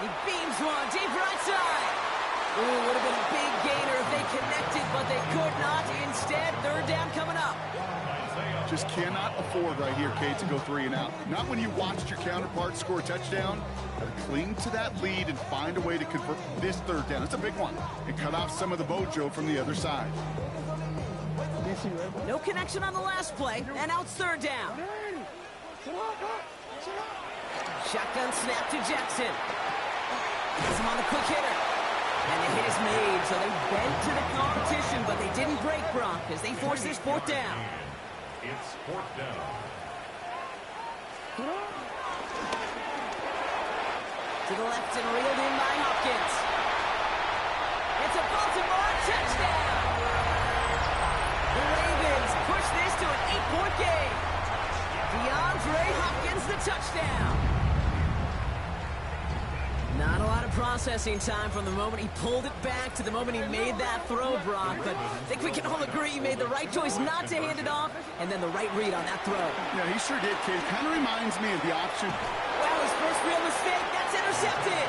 Speaker 8: He beams one, deep right side. Ooh, would have been a big gainer if they connected, but they could not. Instead, 3rd down coming up.
Speaker 9: Just cannot afford right here, Kate, to go 3 and out. Not when you watched your counterpart score a touchdown. Gotta cling to that lead and find a way to convert this 3rd down. It's a big one. And cut off some of the mojo from the other side.
Speaker 8: No connection on the last play, and now it's 3rd down. Shotgun snap to Jackson. Gets him on the quick hitter. And the hit is made, so they bent to the competition, but they didn't break, Brock, as they force this 4th down.
Speaker 4: It's 4th down.
Speaker 8: To the left and reeled in by Hopkins. It's a Baltimore touchdown. The Ravens push this to an 8-point game. DeAndre Hopkins, the touchdown. Not a lot of processing time from the moment he pulled it back to the moment he made that throw, Brock. But I think we can all agree he made the right choice not to hand it off, and then the right read on that throw.
Speaker 9: Yeah, he sure did, Kate. Kind of reminds me of the option.
Speaker 8: Well, his first real mistake, that's intercepted.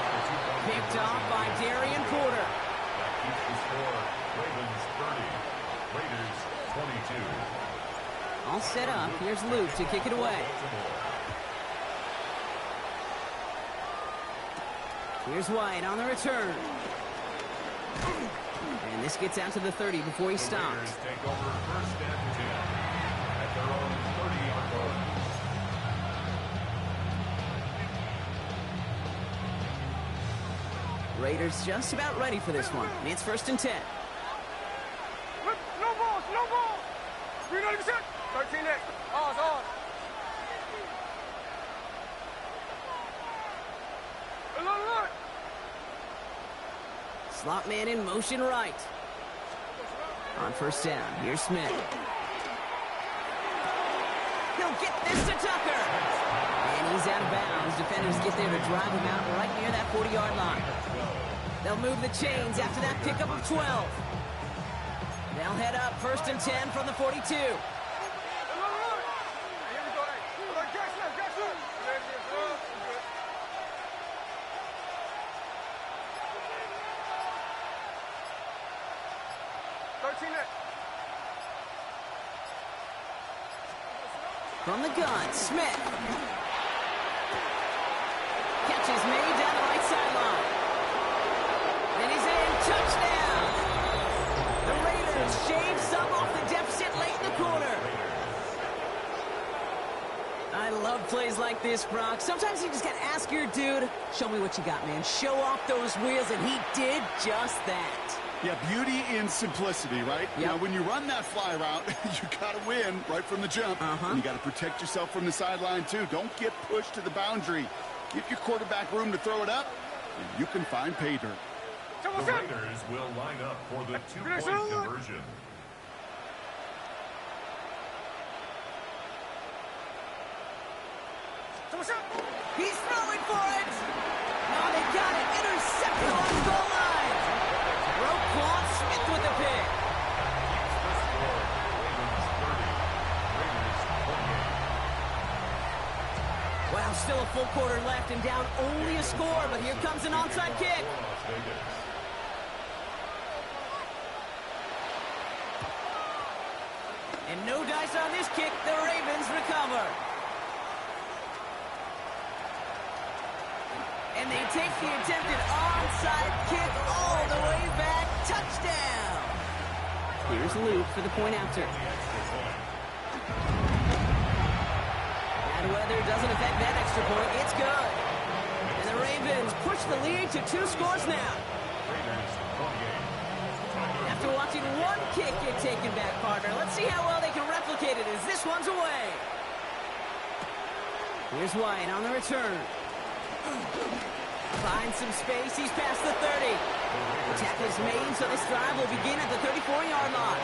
Speaker 8: Picked off by Darian Porter.
Speaker 4: That keeps the score. Ravens 30. Raiders 22.
Speaker 8: All set up. Here's Luke to kick it away. Here's White on the return. And this gets out to the 30 before he stops.
Speaker 4: Raiders take over 1st and 10 at their own 30-yard line.
Speaker 8: Raiders just about ready for this one. And it's 1st and 10.
Speaker 5: No balls. 390%. 13-X. Ours. Look.
Speaker 8: Slot man in motion right. On 1st down, here's Smith. He'll get this to Tucker. And he's out of bounds. Defenders get there to drive him out right near that 40-yard line. They'll move the chains after that pickup of 12. They'll head up 1st and 10 from the 42. From the gun, Smith. Catch is made down the right sideline. And he's in. Touchdown! The Raiders shave some off the deficit late in the quarter. I love plays like this, Brock. Sometimes you just got to ask your dude, show me what you got, man. Show off those wheels, and he did just that.
Speaker 9: Yeah, beauty in simplicity, right?
Speaker 8: Yep.
Speaker 9: Now, when you run that fly route, you got to win right from the jump. And you got to protect yourself from the sideline, too. Don't get pushed to the boundary. Give your quarterback room to throw it up, and you can find pay dirt.
Speaker 4: The Raiders will line up for the 2-point conversion.
Speaker 8: He's throwing for it. No, they got it. Intercepted on the goal line. Roquan Smith with the pick. Wow, still a full quarter left and down only a score, but here comes an onside kick. And no dice on this kick. The Ravens recover. And And they take the attempted onside kick all the way back. Touchdown! Here's Luke for the point after. Bad weather doesn't affect that extra point. It's good. And the Ravens push the lead to 2 scores now. After watching one kick get taken back, partner, let's see how well they can replicate it as this one's away. Here's White on the return. Finds some space. He's past the 30. The tackle is made, so this drive will begin at the 34-yard line.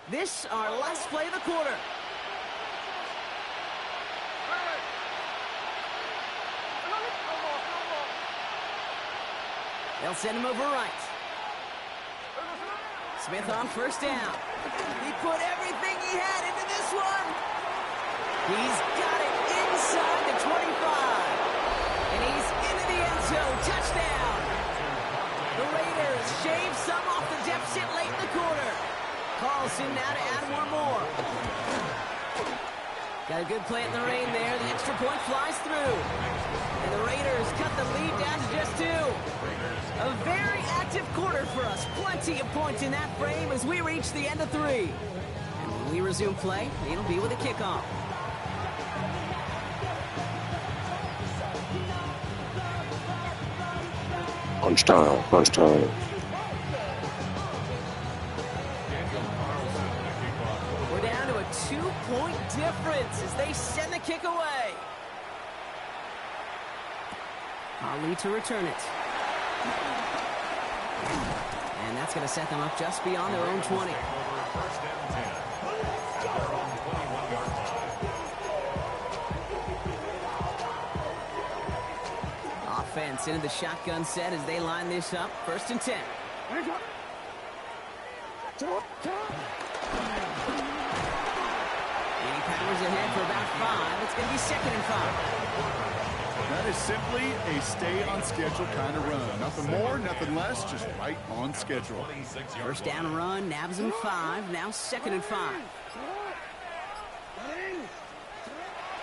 Speaker 8: This, our last play of the quarter. They'll send him over right. Smith on first down. He put everything he had into this one. He's got it inside the 25. And he's into the end zone. Touchdown. The Raiders shave some off the deficit late in the quarter. Carlson now to add one more. Got a good play in the rain there. The extra point flies through. And the Raiders cut the lead down to just 2. A very active quarter for us. Plenty of points in that frame as we reach the end of 3. And when we resume play, it'll be with a kickoff.
Speaker 7: Punch time, punch time.
Speaker 8: We're down to a 2-point difference as they send the kick away. Ali to return it. And that's going to set them up just beyond their own 20. Offense into the shotgun set as they line this up. 1st and 10. And he powers ahead for about 5. It's going to be 2nd and 5.
Speaker 9: That is simply a stay-on-schedule kind of run. Nothing more, nothing less, just right on schedule.
Speaker 8: First down run, nabs him 5. Now 2nd and 5.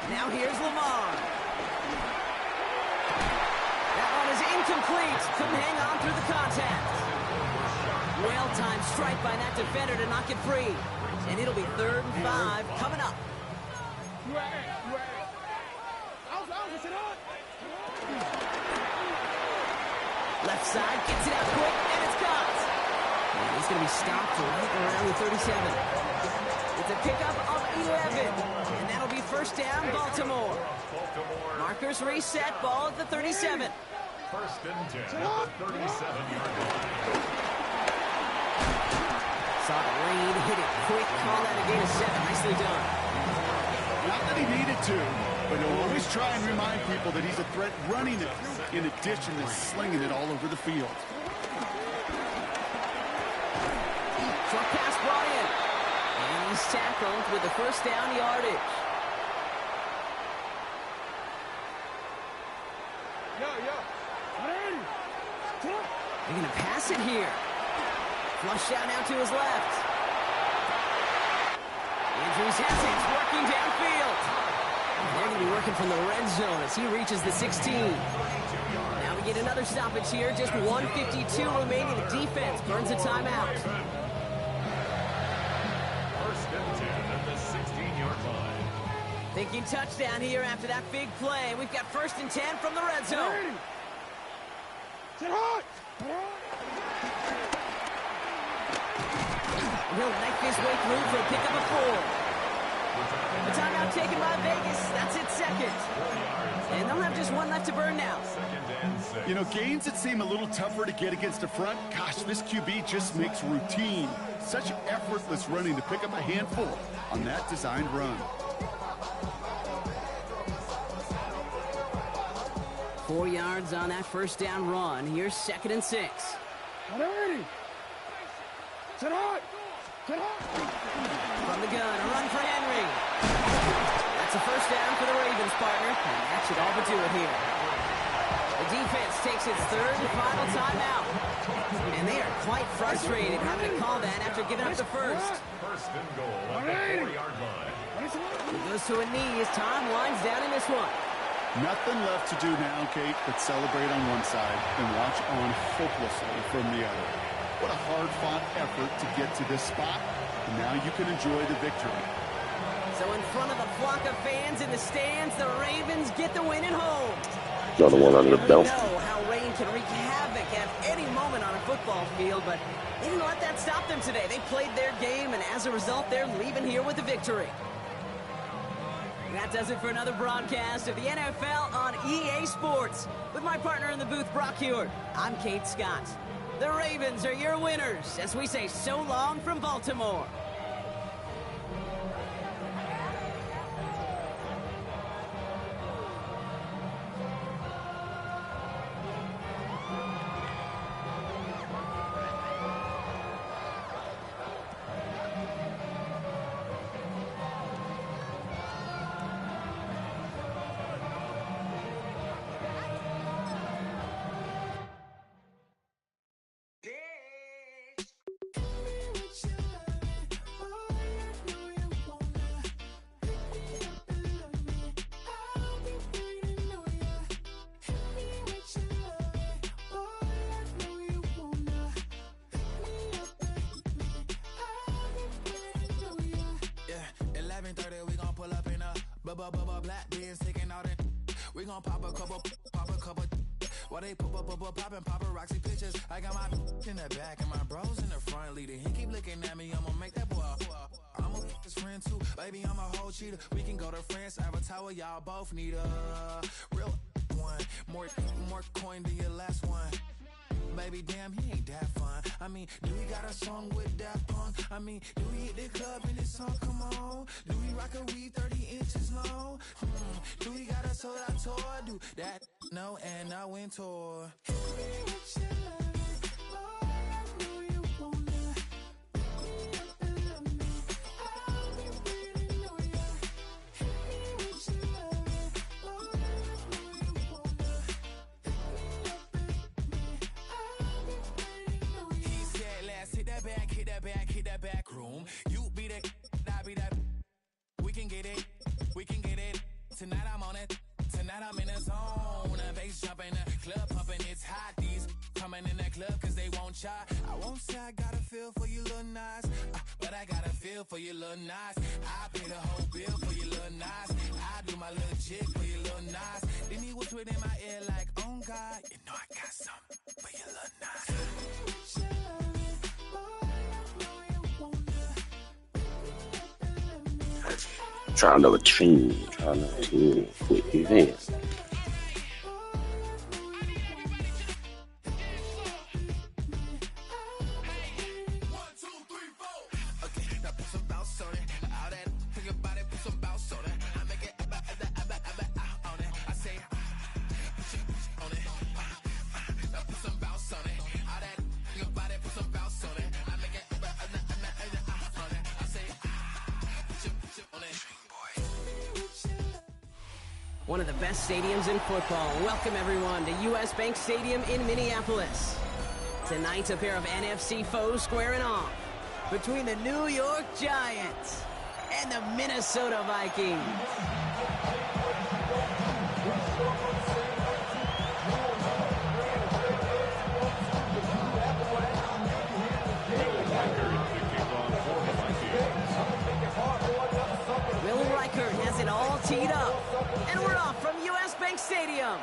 Speaker 8: Now here's Lamar. That one is incomplete. Couldn't hang on through the contact. Well-timed strike by that defender to knock it free. And it'll be 3rd and 5 coming up. Left side, gets it out quick, and it's caught. And he's going to be stopped right around the 37. It's a pickup of 11, and that'll be 1st down, Baltimore. Markers reset, ball at the 37.
Speaker 4: 1st and 10 at the 37-yard line.
Speaker 8: Saw the rain, hit it quick, call that a gain of 7. Nicely done.
Speaker 9: Not that he needed to, but he'll always try and remind people that he's a threat running it, in addition to slinging it all over the field.
Speaker 8: Short pass brought in. And he's tackled with the 1st down yardage. They're going to pass it here. Flush out now to his left. Andrews has it. It's working downfield. They're going to be working from the red zone as he reaches the 16. Now we get another stoppage here. Just 1:52 remaining. The defense burns a timeout.
Speaker 4: 1st and 10 at the 16-yard line.
Speaker 8: Thinking touchdown here after that big play. We've got 1st and 10 from the red zone. He'll make his way through for a pickup of 4. A timeout taken by Vegas. That's its 2nd. And they'll have just 1 left to burn now.
Speaker 9: You know, gains that seem a little tougher to get against the front, gosh, this QB just makes routine. Such effortless running to pick up a handful on that designed run.
Speaker 8: 4 yards on that 1st down run. Here's 2nd and 6. From the gun, a run for Henry. That's a 1st down for the Ravens, partner. And that should all but do it here. The defense takes its third and final timeout. And they are quite frustrated having to call that after giving up the first.
Speaker 4: First and goal on the 4-yard line.
Speaker 8: He goes to a knee as time winds down in this one.
Speaker 9: Nothing left to do now, Kate, but celebrate on one side and watch on hopelessly from the other. What a hard-fought effort to get to this spot, and now you can enjoy the victory.
Speaker 8: So in front of the flock of fans in the stands, the Ravens get the win at home.
Speaker 7: Another one under the belt.
Speaker 8: We know how rain can wreak havoc at any moment on a football field, but they didn't let that stop them today. They played their game, and as a result, they're leaving here with a victory. That does it for another broadcast of the NFL on EA Sports. With my partner in the booth, Brock Hewitt, I'm Kate Scott. The Ravens are your winners as we say so long from Baltimore.
Speaker 10: Black beans taking out it. We gon' pop a couple. While they poppin' paparazzi pictures. I got my in the back and my bros in the front leader. He keep looking at me, I'ma make that boy. I'm a his friend too, baby. I'm a whole cheater. We can go to France, Avatar, y'all both need a real one. More coin than your last one. Baby, damn, he ain't that fun. I mean, do he got a song with that punk? I mean, do he hit the club in this song? Come on. Do he rock a weed 30 inches long? Do he got a sold out tour? Do that? No, and I went tour. Hit that back room. You be that, I be that. We can get it. Tonight I'm on it. Tonight I'm in the zone. A bass jumping, a club pumping, it's hot. These coming in the club cause they won't try. I won't say I got a feel for you little nice, but I got a feel for you little nice. I pay the whole bill for you little nice. I do my little jig for you little nice. Then he whispered in my ear like, oh God, you know I got something for you little nice.
Speaker 7: Try another team. Quick event.
Speaker 8: One of the best stadiums in football. Welcome, everyone, to U.S. Bank Stadium in Minneapolis. Tonight's a pair of NFC foes squaring off between the New York Giants and the Minnesota Vikings. Will Reichert has it all teed up. And we're off from U.S. Bank Stadium.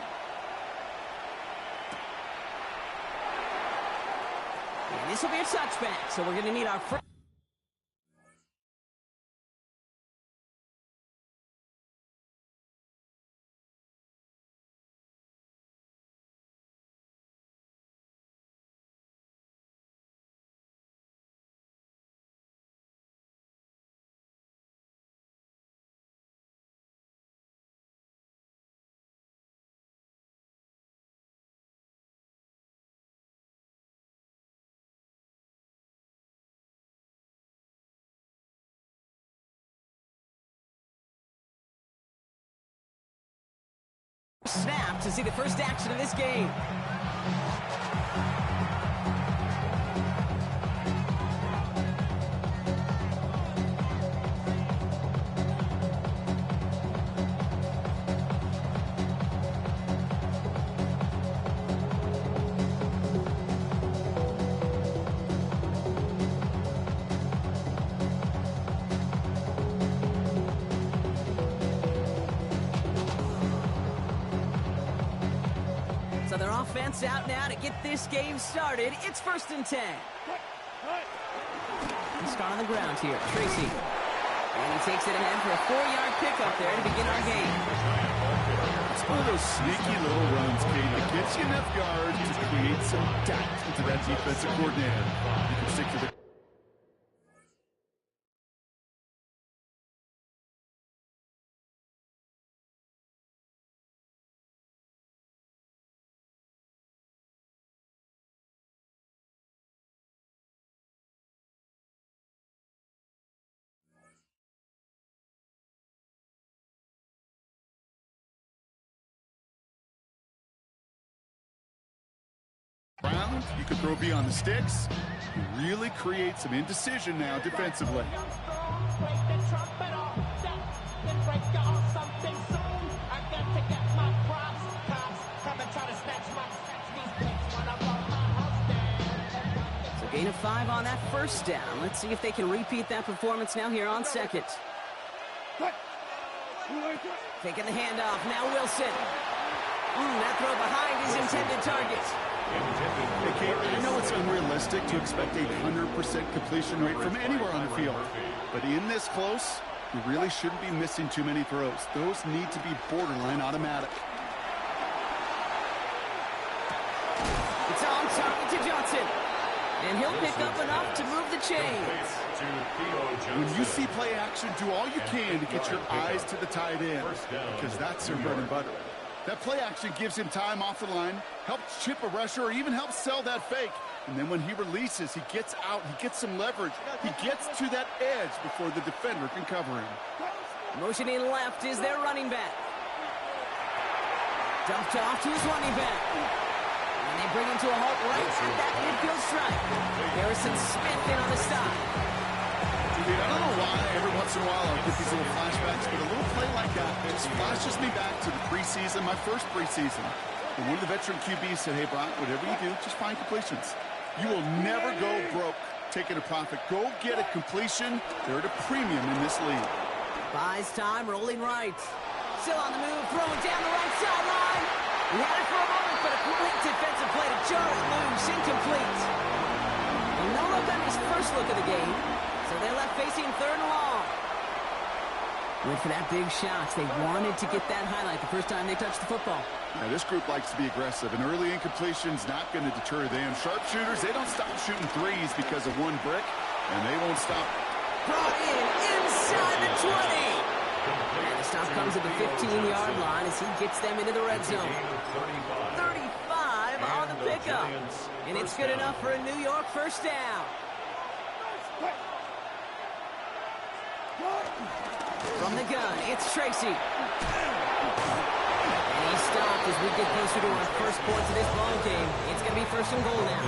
Speaker 8: And this will be a touchback, so we're going to need our first. Snap to see the first action of this game. So their offense out now to get this game started. It's 1st and 10. Let's start on the ground here. Tracy. And he takes it ahead for a 4-yard pickup there to begin our game.
Speaker 9: It's one of those sneaky little runs, Kate, that gets you enough yards to create some doubt into that defensive coordinator. You can stick to the ground. You can throw beyond the sticks. You really create some indecision now defensively.
Speaker 8: So gain of 5 on that first down. Let's see if they can repeat that performance now here on second. Taking the handoff. Now Wilson. That throw behind his intended target.
Speaker 9: I know it's unrealistic to expect a 100% completion rate from anywhere on the field, but in this close, you really shouldn't be missing too many throws. Those need to be borderline automatic.
Speaker 8: It's on target to Johnson, and he'll pick up enough to move the chains.
Speaker 9: When you see play action, do all you can to get your eyes to the tight end, because that's their bread and butter. That play action gives him time off the line, helps chip a rusher, or even helps sell that fake. And then when he releases, he gets out, he gets some leverage. He gets to that edge before the defender can cover him.
Speaker 8: Motioning left is their running back. Dumped off to his running back. And they bring him to a halt right at that midfield strike. Harrison Smith in on the stop.
Speaker 9: I don't know why every once in a while I'll get these little flashbacks, but a little play like that just flashes me back to the preseason, my first preseason. And one of the veteran QBs said, hey, Brock, whatever you do, just find completions. You will never go broke taking a profit. Go get a completion. They're at a premium in this league.
Speaker 8: Buys time, rolling right. Still on the move, throwing down the right sideline. He had it for a moment, but a quick defensive play to jar it loose, incomplete. And no look on his first look of the game. So they're left facing 3rd and long. Went for that big shot. They wanted to get that highlight the first time they touched the football.
Speaker 9: Now, this group likes to be aggressive. An early incompletion's not going to deter them. Sharpshooters, they don't stop shooting threes because of one brick, and they won't stop.
Speaker 8: Brought in inside the 20. And the stop comes at the 15-yard line as he gets them into the red zone. 35 on the pickup. And it's good enough for a New York first down. From the gun, it's Tracy. And he's stopped as we get closer to our first points of this ball game. It's going to be 1st and goal now.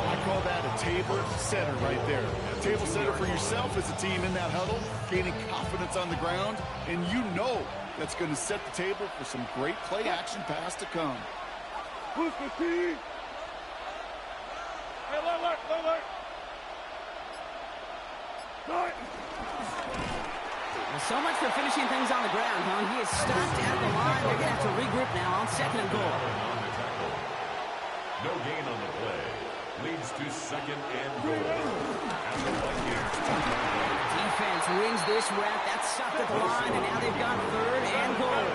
Speaker 9: I call that a table setter right there. A table setter for yourself as a team in that huddle, gaining confidence on the ground, and you know that's going to set the table for some great play action pass to come.
Speaker 5: Who's the team? Hey, look.
Speaker 8: Well, so much for finishing things on the ground, huh? He is stopped at the line. They're going to have to regroup now on 2nd and goal.
Speaker 4: No gain on the play. Leads to 2nd and goal.
Speaker 8: Defense wins this rep. That's stopped at the line, and now they've got 3rd and goal.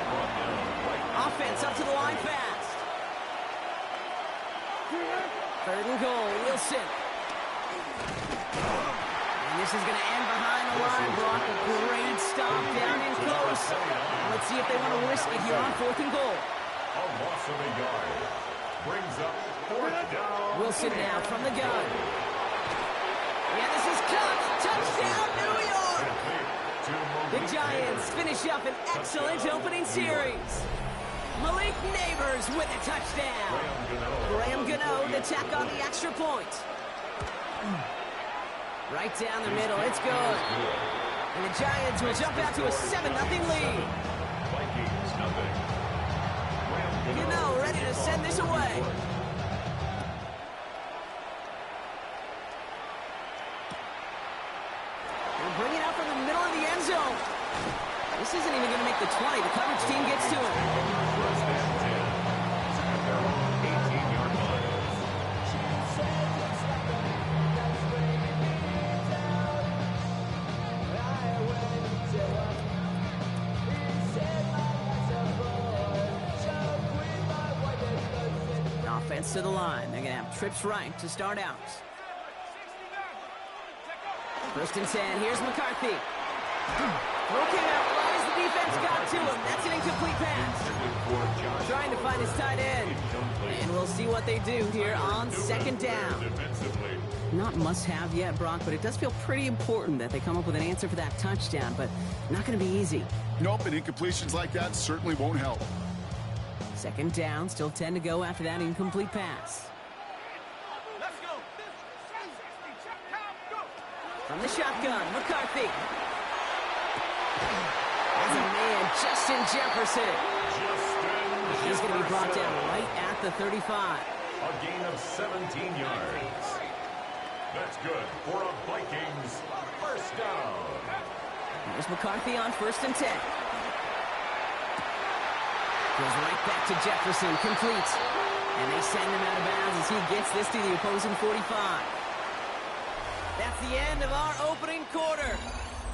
Speaker 8: Offense up to the line fast. 3rd and goal, Wilson. And this is going to end behind the line, Brock. A great stop down in close. Let's see if they want to risk it here on 4th and goal.
Speaker 4: A loss of a yard. Brings up 4th down.
Speaker 8: Wilson now from the gun. Yeah, this is cut. Touchdown, New York. The Giants finish up an excellent opening series. Malik Neighbors with a touchdown. Graham Gano to tack on the extra point. Right down the middle, it's good. And the Giants will jump out to a 7-0 lead.
Speaker 4: Vikings nothing.
Speaker 8: Gano ready to send this away. They'll bring it out from the middle of the end zone. This isn't even going to make the 20. The coverage team gets to it.
Speaker 4: First and 10. At their own 18-yard line.
Speaker 8: Offense to the line. They're going to have trips right to start out. First and 10. Here's McCarthy. Broken out right as the defense got to him. That's an incomplete pass. Trying to find his tight end. And we'll see what they do here on second down. Not must-have yet, Brock, but it does feel pretty important that they come up with an answer for that touchdown, but not going to be easy.
Speaker 9: Nope, and incompletions like that certainly won't help.
Speaker 8: Second down, still 10 to go after that incomplete pass. From the shotgun, McCarthy. There's a man, Justin Jefferson. He's going to be brought down right at the 35.
Speaker 4: A gain of 17 yards. That's good for a Vikings first down.
Speaker 8: Here's McCarthy on first and 10. Goes right back to Jefferson, complete. And they send him out of bounds as he gets this to the opposing 45. That's the end of our opening quarter.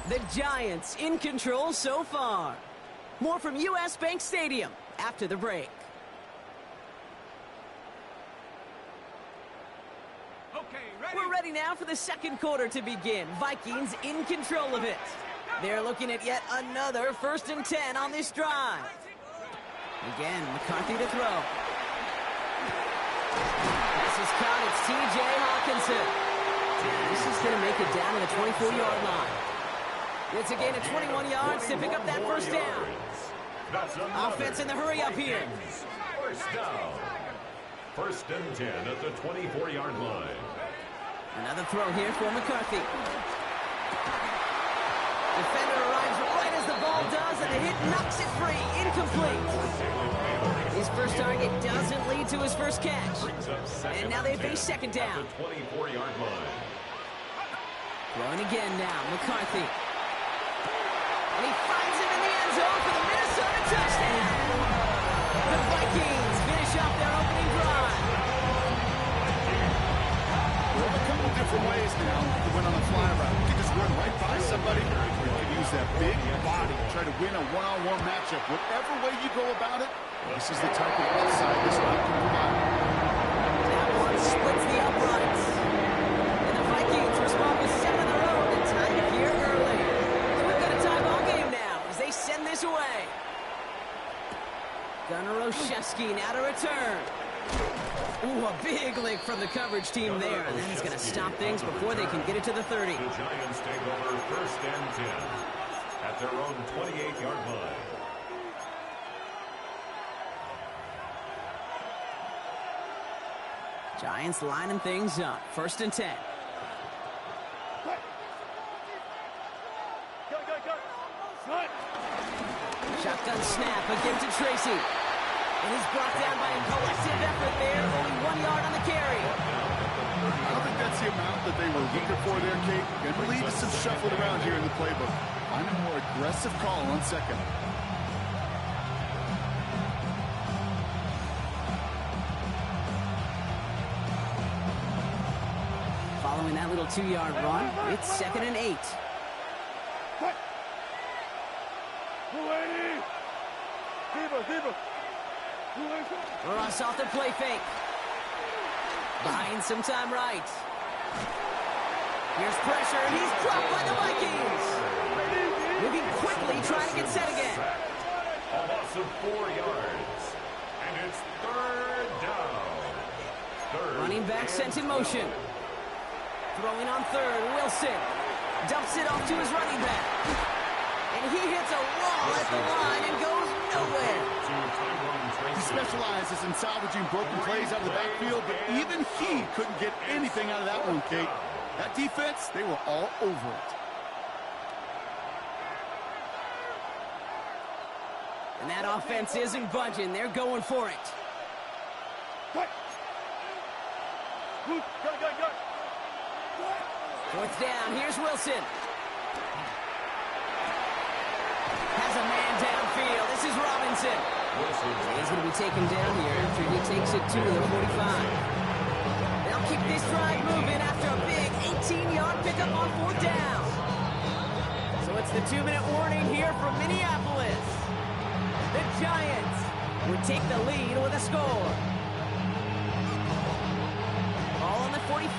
Speaker 8: The Giants in control so far. More from U.S. Bank Stadium after the break. We're ready now for the second quarter to begin. Vikings in control of it. They're looking at yet another first and 10 on this drive. Again, McCarthy to throw. This is caught. It's T.J. Hawkinson. This is going to make it down to the 24-yard line. It's a gain of 21 yards to pick up that first down. Offense in the hurry up here.
Speaker 4: First down. First and 10 at the 24-yard line.
Speaker 8: Another throw here for McCarthy. Defender arrives right as the ball does, and the hit knocks it free. Incomplete. His first target doesn't lead to his first catch. And now they face second down.
Speaker 4: The 24-yard line.
Speaker 8: Throwing again now, McCarthy. And he finds him in the end zone for the Minnesota touchdown. The Vikings finish off their opening drive.
Speaker 9: Well, a couple different ways now. You went on a fly route. You can just run right by somebody, or you can use that big body to try to win a one-on-one matchup. Whatever way you go about it, this is the type of upside this route can provide.
Speaker 8: That one splits the uprights. And the Vikings respond with 7 of their own and tie it here early. So we've got a tie ball game now as they send this away. Gunnar Olszewski now to return. Ooh, a big lick from the coverage team there, and that is going to stop things before they can get it to the 30.
Speaker 4: The Giants take over first and 10 at their own 28-yard line.
Speaker 8: Giants lining things up. First and 10. Shotgun snap again to Tracy. And he's brought down by a collective effort there. Only 1 yard on the carry.
Speaker 9: I don't think that's the amount that they were looking for there, Kate. Going to lead to some shuffling around here in the playbook. I'm a more aggressive call on second.
Speaker 8: Following that little 2-yard run, it's 2nd and 8. Ross off the play fake. Buying some time right. Here's pressure, and he's dropped by the Vikings. Moving quickly, trying to get set again.
Speaker 4: A loss of 4 yards. And it's third down.
Speaker 8: Running back sent in motion. Throwing on third, Wilson. Dumps it off to his running back. And he hits a wall at the line and goes nowhere.
Speaker 9: specializes in salvaging broken plays out of the backfield, but even he couldn't get anything out of that one, Kate. That defense, they were all over it.
Speaker 8: And that offense isn't budging. They're going for it. Fourth down. Here's Wilson. Has a man downfield. This is Robinson. He's going to be taken down here after he takes it to the 45. They'll keep this drive moving after a big 18-yard pickup on fourth down. So it's the 2-minute warning here from Minneapolis. The Giants would take the lead with a score. Ball on the 45,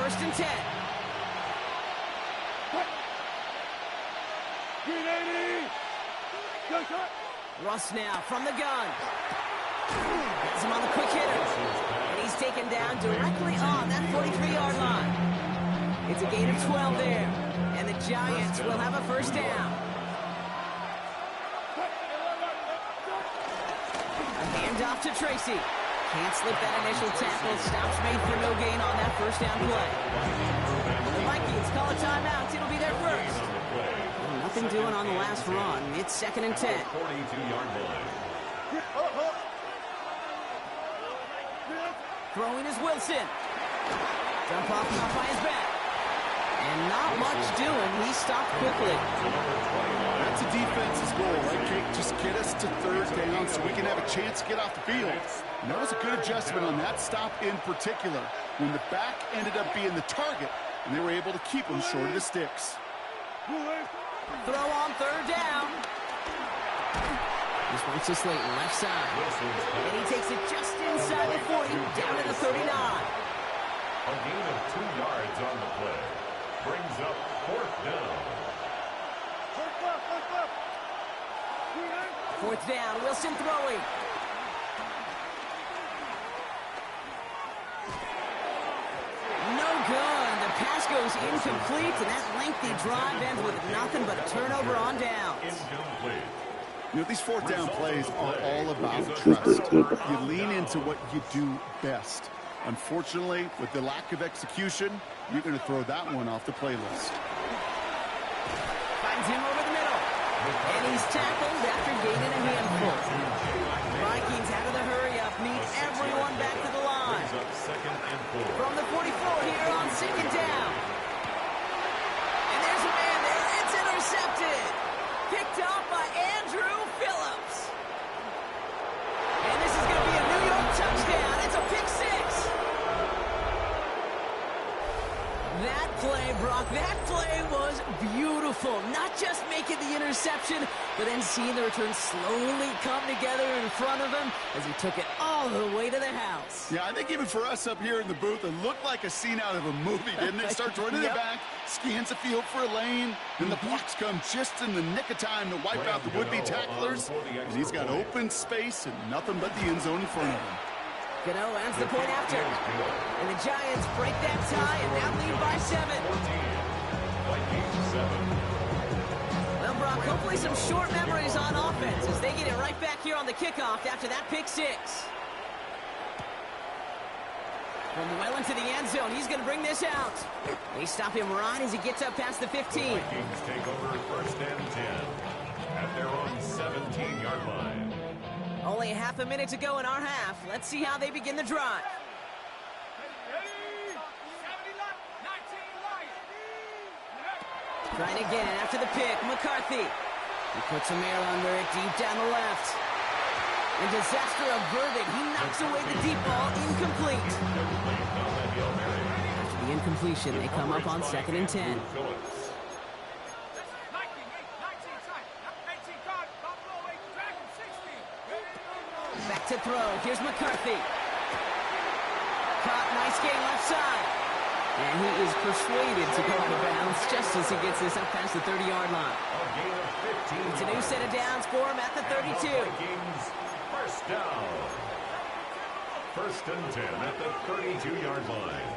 Speaker 8: 1st and 10. Russ now from the gun. Gets him on the quick hitter. And he's taken down directly on that 43-yard line. It's a gain of 12 there. And the Giants will have a first down. A handoff to Tracy. Can't slip that initial tackle. Stops made for no gain on that first down play. The Vikings call a timeout. It'll be their first. Nothing doing on the last run. It's 2nd and 10.
Speaker 4: 42-yard line.
Speaker 8: Throwing is Wilson. Jump off caught by his back. And not much doing. He stopped quickly.
Speaker 9: That's a defense's goal, right, Kate? Just get us to 3rd down so we can have a chance to get off the field. And that was a good adjustment on that stop in particular, when the back ended up being the target, and they were able to keep him short of the sticks.
Speaker 8: Throw on 3rd down. This one's to Slayton, left side. And he takes it just inside the 40, down to the 39.
Speaker 4: A gain of 2 yards on the play. Brings up 4th down.
Speaker 8: 4th down, Wilson throwing. No good. The pass goes incomplete, and that lengthy drive ends with nothing but a turnover on downs.
Speaker 4: Incomplete.
Speaker 9: You know, these 4th down plays are all about trust. You lean into what you do best. Unfortunately, with the lack of execution, you're going to throw that one off the playlist.
Speaker 8: Finds him over the middle. And he's tackled after gaining a handful. Vikings out of the hurry-up, need everyone back to the line. From the 44 here on 2nd down. And there's a man there. It's intercepted. Picked off by Andrew Phillips. And this is going to be a New York touchdown. It's a pick 6. That play, Brock, that play was beautiful. Not just making the interception, but then seeing the return slowly come together in front of him as he took it all the way to the house.
Speaker 9: Yeah, I think even for us up here in the booth, it looked like a scene out of a movie, didn't it? Starts running the back, scans the field for a lane, and the blocks come just in the nick of time to wipe out the would-be tacklers. And he's got open space and nothing but the end zone in front of him.
Speaker 8: Gano adds the point after. And the Giants break that tie and now lead by 7. Well, Brock, hopefully some short memories on offense as they get it right back here on the kickoff after that pick 6. From well into the end zone, he's going to bring this out. They stop him right as he gets up past the 15.
Speaker 4: The Vikings take over 1st and 10 at their own 17-yard line.
Speaker 8: Only a half a minute to go in our half. Let's see how they begin the drive. Trying again after the pick, McCarthy. He puts some air under it deep down the left. And disaster averted. He knocks away the deep ball, incomplete. After the incompletion, they come up on 2nd and 10. Back to throw. Here's McCarthy. Caught, nice game left side. And he is persuaded to go out of bounds just as he gets this up past the 30-yard line. It's a new set of downs for him at the 32.
Speaker 4: First down. 1st and 10 at the 32-yard line.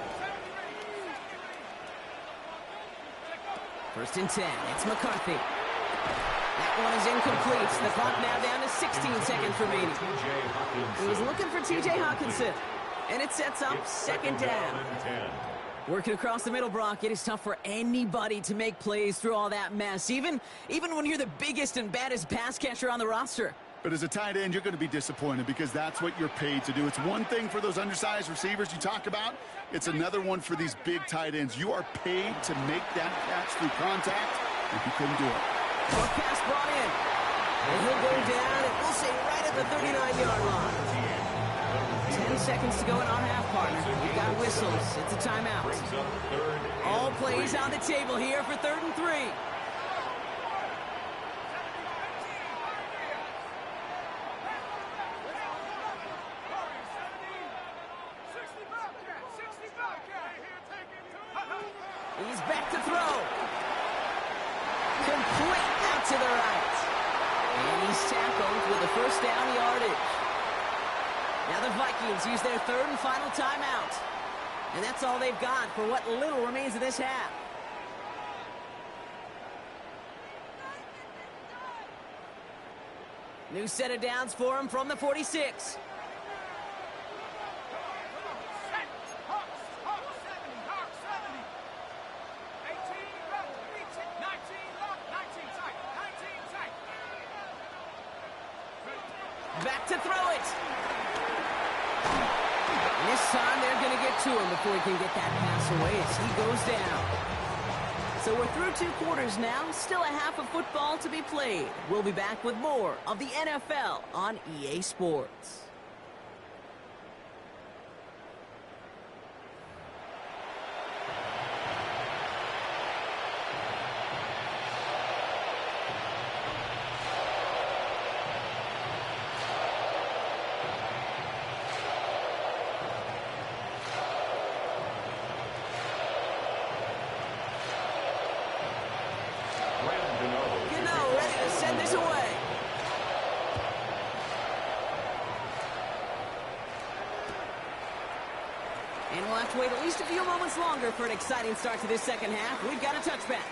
Speaker 8: 1st and 10. It's McCarthy. That one is incomplete. The clock now down to 16 seconds remaining. He was looking for T.J. Hawkinson. And it sets up second down. Working across the middle, Brock, it is tough for anybody to make plays through all that mess, even when you're the biggest and baddest pass catcher on the roster.
Speaker 9: But as a tight end, you're going to be disappointed because that's what you're paid to do. It's one thing for those undersized receivers you talk about. It's another one for these big tight ends. You are paid to make that catch through contact, and you couldn't do it.
Speaker 8: Short pass brought in. And he'll go down, and we'll say right at the 39-yard line. 10 seconds to go in our half, partner. We've got whistles. It's a timeout. All plays on the table here for 3rd and 3. He's back to throw. Complete out to the right. And he's tackled with a first down yardage. Now the Vikings use their 3rd and final timeout. And that's all they've got for what little remains of this half. New set of downs for him from the 46. Back to throw it. And this time they're going to get to him before he can get that pass away as he goes down. So we're through 2 quarters now. Still a half of football to be played. We'll be back with more of the NFL on EA Sports. And we'll have to wait at least a few moments longer for an exciting start to this second half. We've got a touchback.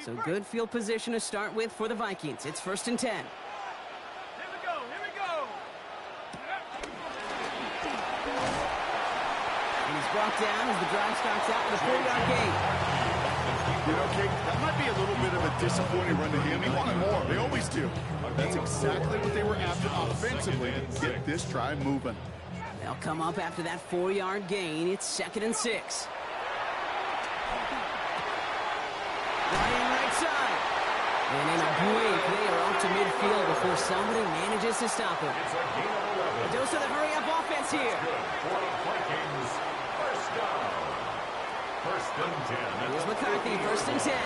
Speaker 8: So good field position to start with for the Vikings. It's 1st and 10.
Speaker 5: Here we go, here we go.
Speaker 8: And he's brought down as the drive starts out with a 4-yard gain.
Speaker 9: You know, Kate, that might be a little bit of a disappointing run to him. He wanted more. They always do. That's exactly what they were after offensively to get this drive moving.
Speaker 8: They'll come up after that 4-yard gain. It's 2nd and 6. Right side. And in a blink, they are off to midfield before somebody manages to stop him. A dose of the hurry-up offense here.
Speaker 4: First down. 1st and 10.
Speaker 8: Here's McCarthy, 1st and 10.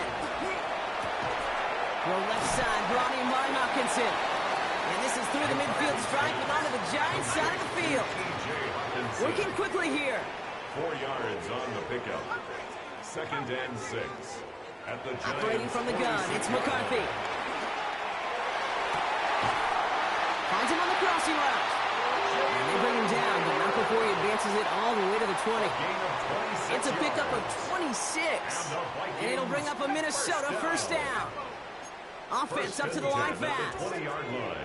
Speaker 8: Go left side, brought in by Hawkinson. And this is through the midfield strike, but onto the Giants side of the field. Working quickly here.
Speaker 4: 4 yards on the pickup. 2nd and 6. At the
Speaker 8: operating from the gun, it's McCarthy. Finds him on the crossing route. And they bring him down, but not before he advances it all the way to the 20. It's a pickup of 26. And it'll bring up a Minnesota 1st down. Offense up to the line fast.
Speaker 4: 20-yard line.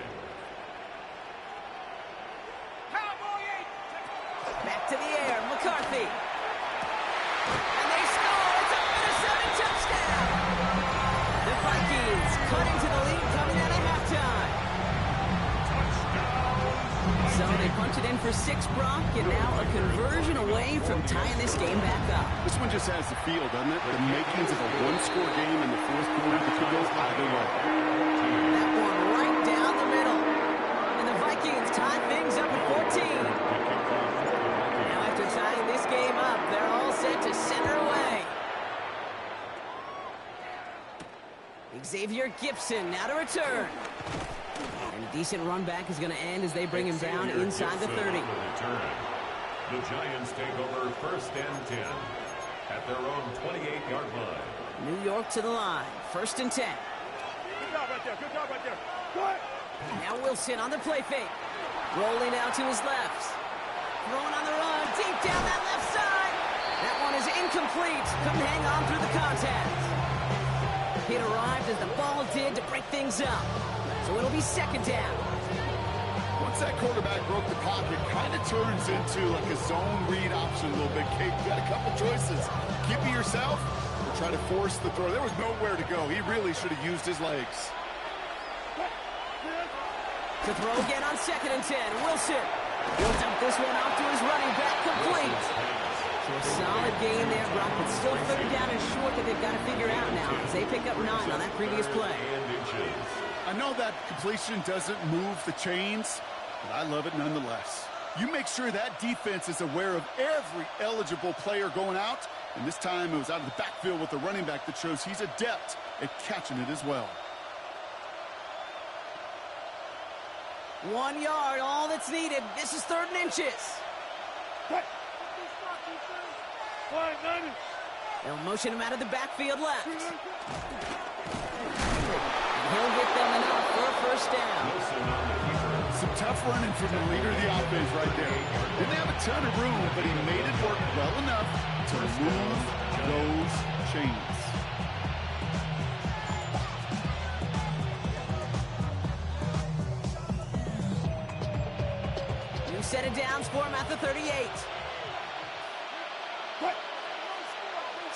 Speaker 8: Back to the air, McCarthy. And they score. It's a Minnesota touchdown. The Vikings cut into the lead, coming out ahead. time. So they punch it in for 6, Brock, and now a conversion away from tying this game back up.
Speaker 9: This one just has the feel, doesn't it? The makings of a one-score game in the fourth quarter that could go either way.
Speaker 8: That one right down the middle. And the Vikings tie things up at 14. Now after tying this game up, they're all set to center away. Xavier Gibson now to return. And a decent run back is going to end as they bring him down inside the 30.
Speaker 4: The Giants take over 1st and 10 at their own 28-yard line.
Speaker 8: New York to the line. 1st and 10.
Speaker 5: Good job right there. Good job right there. Good.
Speaker 8: Now Wilson on the play fake. Rolling out to his left. Throwing on the run. Deep down that left side. That one is incomplete. Couldn't hang on through the contact. It arrived as the ball did to break things up. So it'll be 2nd down.
Speaker 9: Once that quarterback broke the pocket, kind of turns into like a zone read option a little bit. Kate, you got a couple choices. Keep it yourself or try to force the throw. There was nowhere to go. He really should have used his legs.
Speaker 8: To throw again on 2nd and 10. Wilson builds up this one off to his running back, complete. So a solid game there, Brock, but still 3rd down and short that they've got to figure out now as they pick up 9 on that previous play.
Speaker 9: I know that completion doesn't move the chains, but I love it nonetheless. You make sure that defense is aware of every eligible player going out, and this time it was out of the backfield with the running back that shows he's adept at catching it as well.
Speaker 8: 1 yard, all that's needed. This is 3rd and inches. They'll motion him out of the backfield left. And he'll get them enough for a 1st down.
Speaker 9: Some tough running from the leader of the offense right there. Didn't have a ton of room, but he made it work well enough to move those chains.
Speaker 8: New set of downs for him at the 38.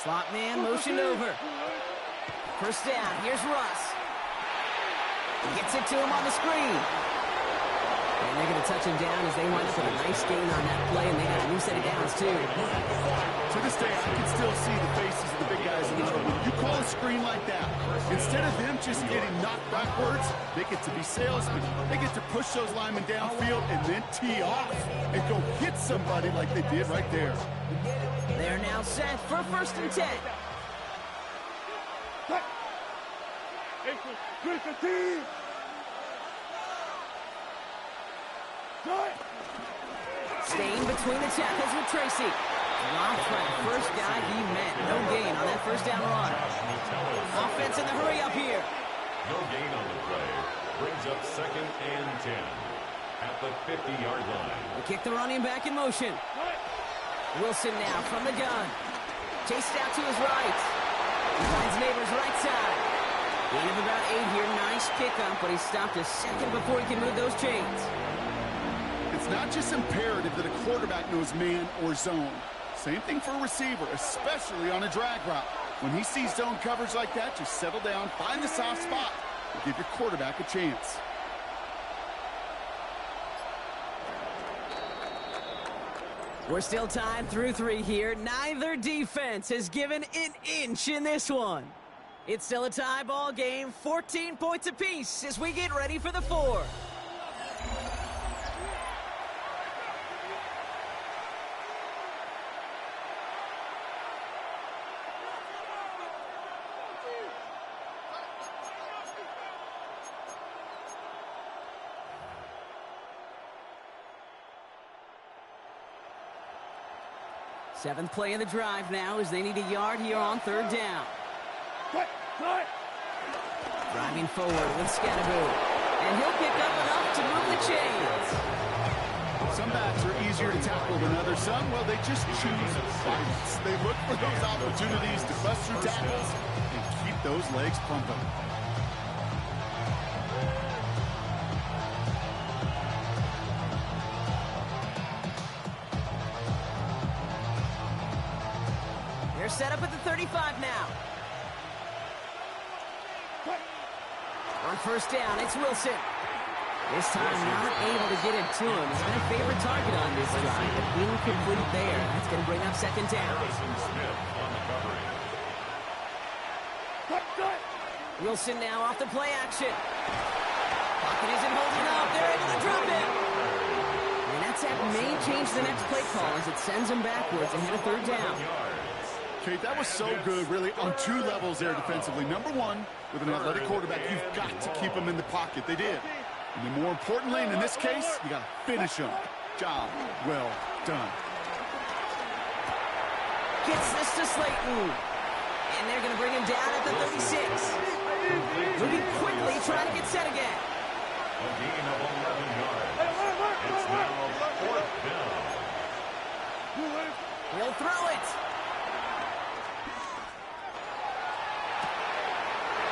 Speaker 8: Slot man motioned over. 1st down. Here's Russ. He gets it to him on the screen. And they're going to touch him down as they wind up with a nice gain on that play, and they got a new set of downs, too.
Speaker 9: To this day, I can still see the faces of the big guys in the middle. When you call a screen like that, instead of them just getting knocked backwards, they get to be salesmen. They get to push those linemen downfield and then tee off and go hit somebody like they did right there.
Speaker 8: They're now set for 1st and 10. Staying between the tackles with Tracy. Dropped by the first guy he met. No gain on that 1st down run. Offense in the hurry up here.
Speaker 4: No gain on the play. Brings up 2nd and 10 at the 50-yard line.
Speaker 8: They kick the running back in motion. Wilson now from the gun. Chased out to his right. He finds Neighbors right side. Gain of about 8 here. Nice pickup, but he stopped a second before he can move those chains.
Speaker 9: It's not just imperative that a quarterback knows man or zone. Same thing for a receiver, especially on a drag route. When he sees zone coverage like that, just settle down, find the soft spot, and give your quarterback a chance.
Speaker 8: We're still tied through 3 here. Neither defense has given an inch in this one. It's still a tie ball game, 14 points apiece as we get ready for the 4th. Seventh play of the drive now as they need a yard here on 3rd down. Driving forward with Scatteroo. And he'll pick up enough to move the chains.
Speaker 9: Some backs are easier to tackle than others. Some, well, they just choose violence. They look for those opportunities to bust through tackles and keep those legs pumping.
Speaker 8: Set up at the 35 now. On first down. It's Wilson. This time not able to get it to him. He's been a favorite target on this drive, but incomplete there. That's going to bring up second down. Wilson now off the play action. Pocket isn't holding up. They're able to drop it. And that may change the next play call as it sends him backwards ahead of third down.
Speaker 9: Kate, that was so good, really, on two levels there defensively. Number one, with an athletic quarterback, you've got to keep him in the pocket. They did. And then more importantly, and in this case, you got to finish him. Job well done.
Speaker 8: Gets this to Slayton. And they're going to bring him down at the 36. Moving quickly, trying to get set again.
Speaker 4: A gain of 11 yards. It's now fourth down.
Speaker 8: He'll throw it.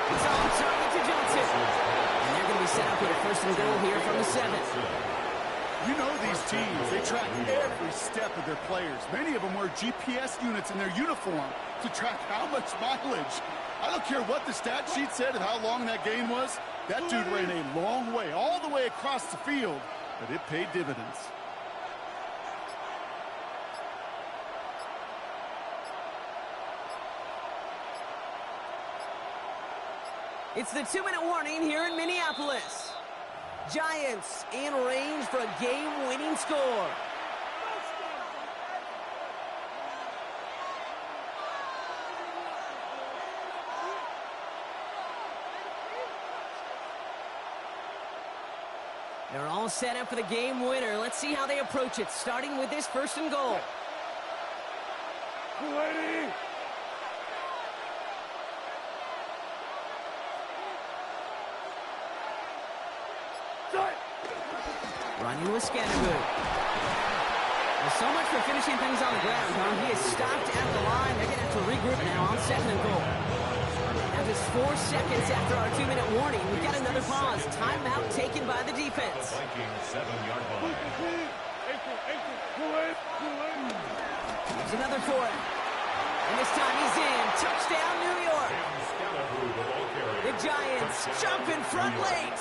Speaker 8: It's on target to Johnson. And they're going to be set up with a first and goal here from the 7.
Speaker 9: You know these teams, they track every step of their players. Many of them wear GPS units in their uniform to track how much mileage. I don't care what the stat sheet said and how long that gain was. That dude ran a long way, all the way across the field, but it paid dividends.
Speaker 8: It's the 2-minute warning here in Minneapolis. Giants in range for a game-winning score. They're all set up for the game winner. Let's see how they approach it, starting with this first and goal. Running with Scandaboo. Well, so much for finishing things on the ground, huh? He is stopped at the line. They're going to have to regroup now on second and goal. Now just 4 seconds after our 2-minute warning, we've got another pause. Timeout taken by the defense. There's another for him. And this time he's in. Touchdown, New York. The Giants jump in front late.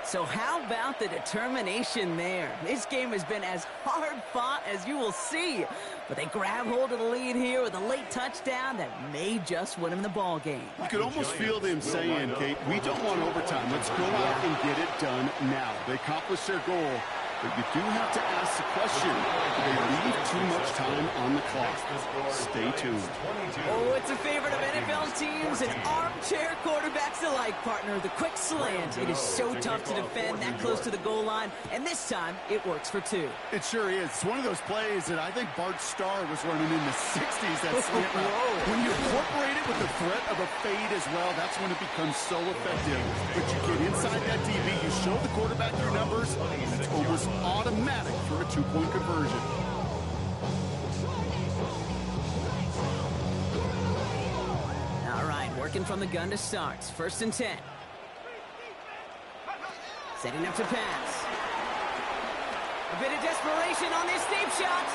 Speaker 8: So how about the determination there? This game has been as hard-fought as you will see. But they grab hold of the lead here with a late touchdown that may just win them the ball game.
Speaker 9: You could almost feel them saying, Kate, we don't want overtime. Let's go out and get it done now. They accomplished their goal. But you do have to ask the question, do they leave too much time on the clock? Stay tuned.
Speaker 8: Oh, it's a favorite of NFL teams and armchair quarterbacks alike, partner. The quick slant. It is so tough to defend that close to the goal line, and this time it works for 2.
Speaker 9: It sure is. It's one of those plays that I think Bart Starr was running in the 60s, that slant route. When you incorporate it with the threat of a fade as well, that's when it becomes so effective. But you get inside that DB, you show the quarterback your numbers, and it's almost automatic for a 2-point conversion.
Speaker 8: All right, working from the gun to start. First and 10. Setting up to pass. A bit of desperation on this deep shot.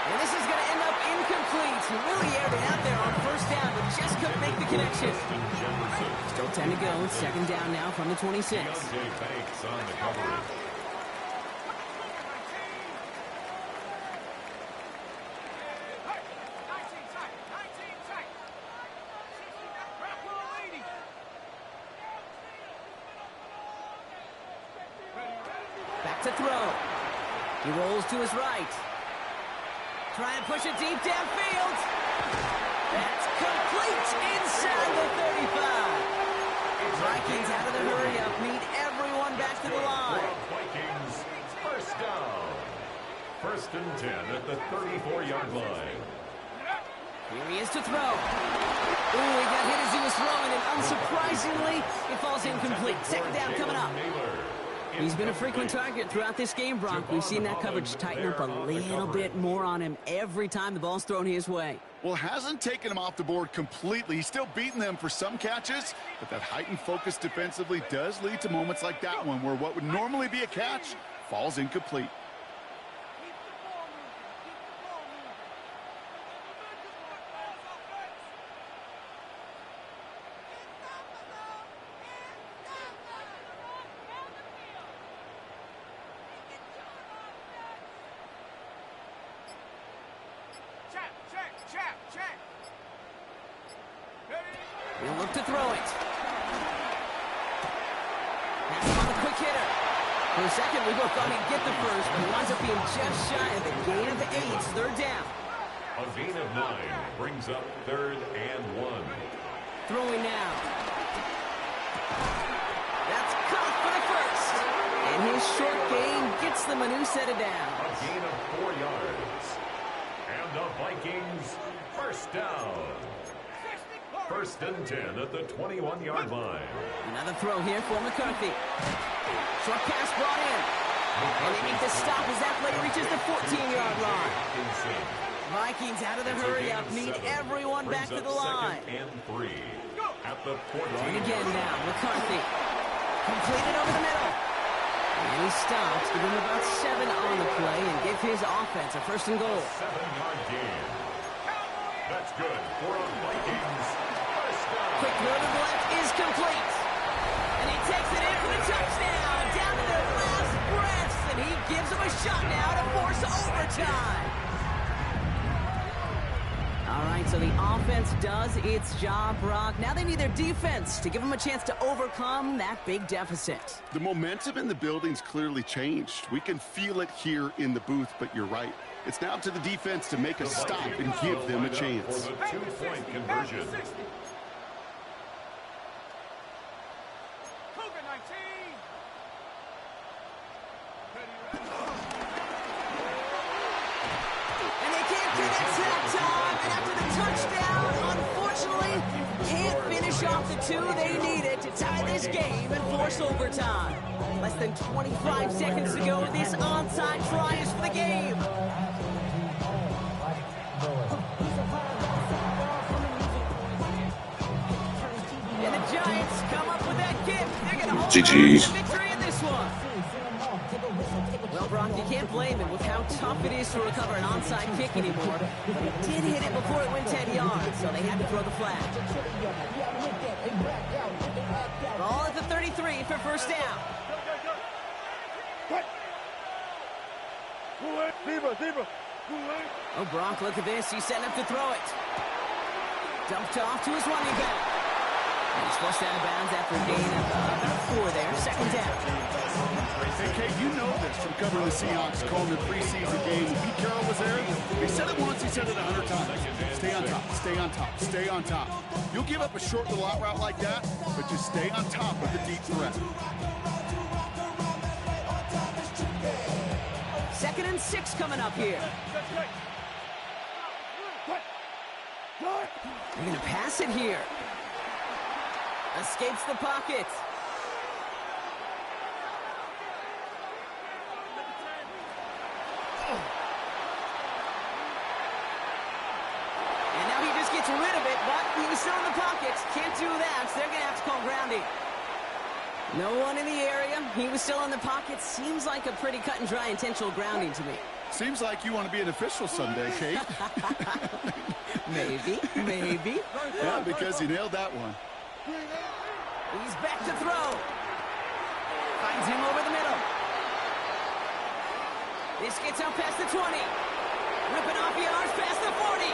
Speaker 8: And this is going to end up incomplete. He really aired it out there on first down, but just couldn't make the connection. Still 10 to go. Second down now from the 26. Back to throw. He rolls to his right. Trying to push it deep downfield. That's complete inside the 35. Vikings out of the hurry-up. Need everyone back to the line.
Speaker 4: Vikings first down. First and 10 at the 34-yard line.
Speaker 8: Here he is to throw. Ooh, he got hit as he was throwing, and unsurprisingly, it falls incomplete. Second down coming up. He's been a frequent target throughout this game, Brock. We've seen that coverage tighten up a little bit more on him every time the ball's thrown his way.
Speaker 9: Well, hasn't taken him off the board completely. He's still beating them for some catches, but that heightened focus defensively does lead to moments like that one where what would normally be a catch falls incomplete.
Speaker 8: He'll look to throw it. That's on the quick hitter. For a second, we both thought he'd get the first, but he winds up being just shy of the gain of 8. It's third down.
Speaker 4: A gain of 9 brings up 3rd and 1.
Speaker 8: Throwing now. That's caught for the first. And his short gain gets them a new set of downs.
Speaker 4: A gain of 4 yards. And the Vikings first down. 1st and 10 at the 21-yard line.
Speaker 8: Another throw here for McCarthy. Short pass brought in. And they make the stop as that play reaches the 14-yard line. Vikings out of the hurry-up need everyone back to the line.
Speaker 4: 2nd and 3 at the 14.
Speaker 8: Going again now, McCarthy. Completed over the middle. And he stops, give him about 7 on the play, and give his offense a 1st and goal.
Speaker 4: 7-yard gain. That's good for a Vikings first down.
Speaker 8: Quick throw to the left is complete. And he takes it in for the touchdown. Down to their last breaths. And he gives them a shot now to force overtime. All right, so the offense does its job, Brock. Now they need their defense to give them a chance to overcome that big deficit.
Speaker 9: The momentum in the building's clearly changed. We can feel it here in the booth, but you're right. It's now to the defense to make a stop and give them a chance.
Speaker 4: For the 2-point conversion.
Speaker 8: And they can't connect that time. And after the touchdown, unfortunately, can't finish off the 2 they needed to tie this game and force overtime. Less than 25 seconds to go. This onside try is for the game. And the Giants come up with that kick. They're going to hold
Speaker 7: GG.
Speaker 8: on to victory in this one. Well, Brock, you can't blame him with how tough it is to recover an onside kick anymore. But he did hit it before it went 10 yards, so they had to throw the flag. Ball at the 33 for first down. Oh, Brock, look at this. He's setting up to throw it. Dumped off to his running back. He's flushed out of bounds after a gain of about 4 there. 2nd down.
Speaker 9: Hey, Kate, you know this from covering the Seahawks, calling the preseason game. Pete Carroll was there. He said it once, he said it 100 times. Stay on top, stay on top, stay on top. You'll give up a short little out route like that, but just stay on top of the deep threat.
Speaker 8: 2nd and 6 coming up here. They're going to pass it here. Escapes the pocket. And now he just gets rid of it, but he was still in the pocket. Can't do that, so they're going to have to call grounding. No one in the area. He was still in the pocket. Seems like a pretty cut and dry intentional grounding to me.
Speaker 9: Seems like you want to be an official someday, Kate.
Speaker 8: Maybe.
Speaker 9: Yeah, because you nailed that one.
Speaker 8: He's back to throw. Finds him over the middle. This gets out past the 20. Ripping off yards past the 40.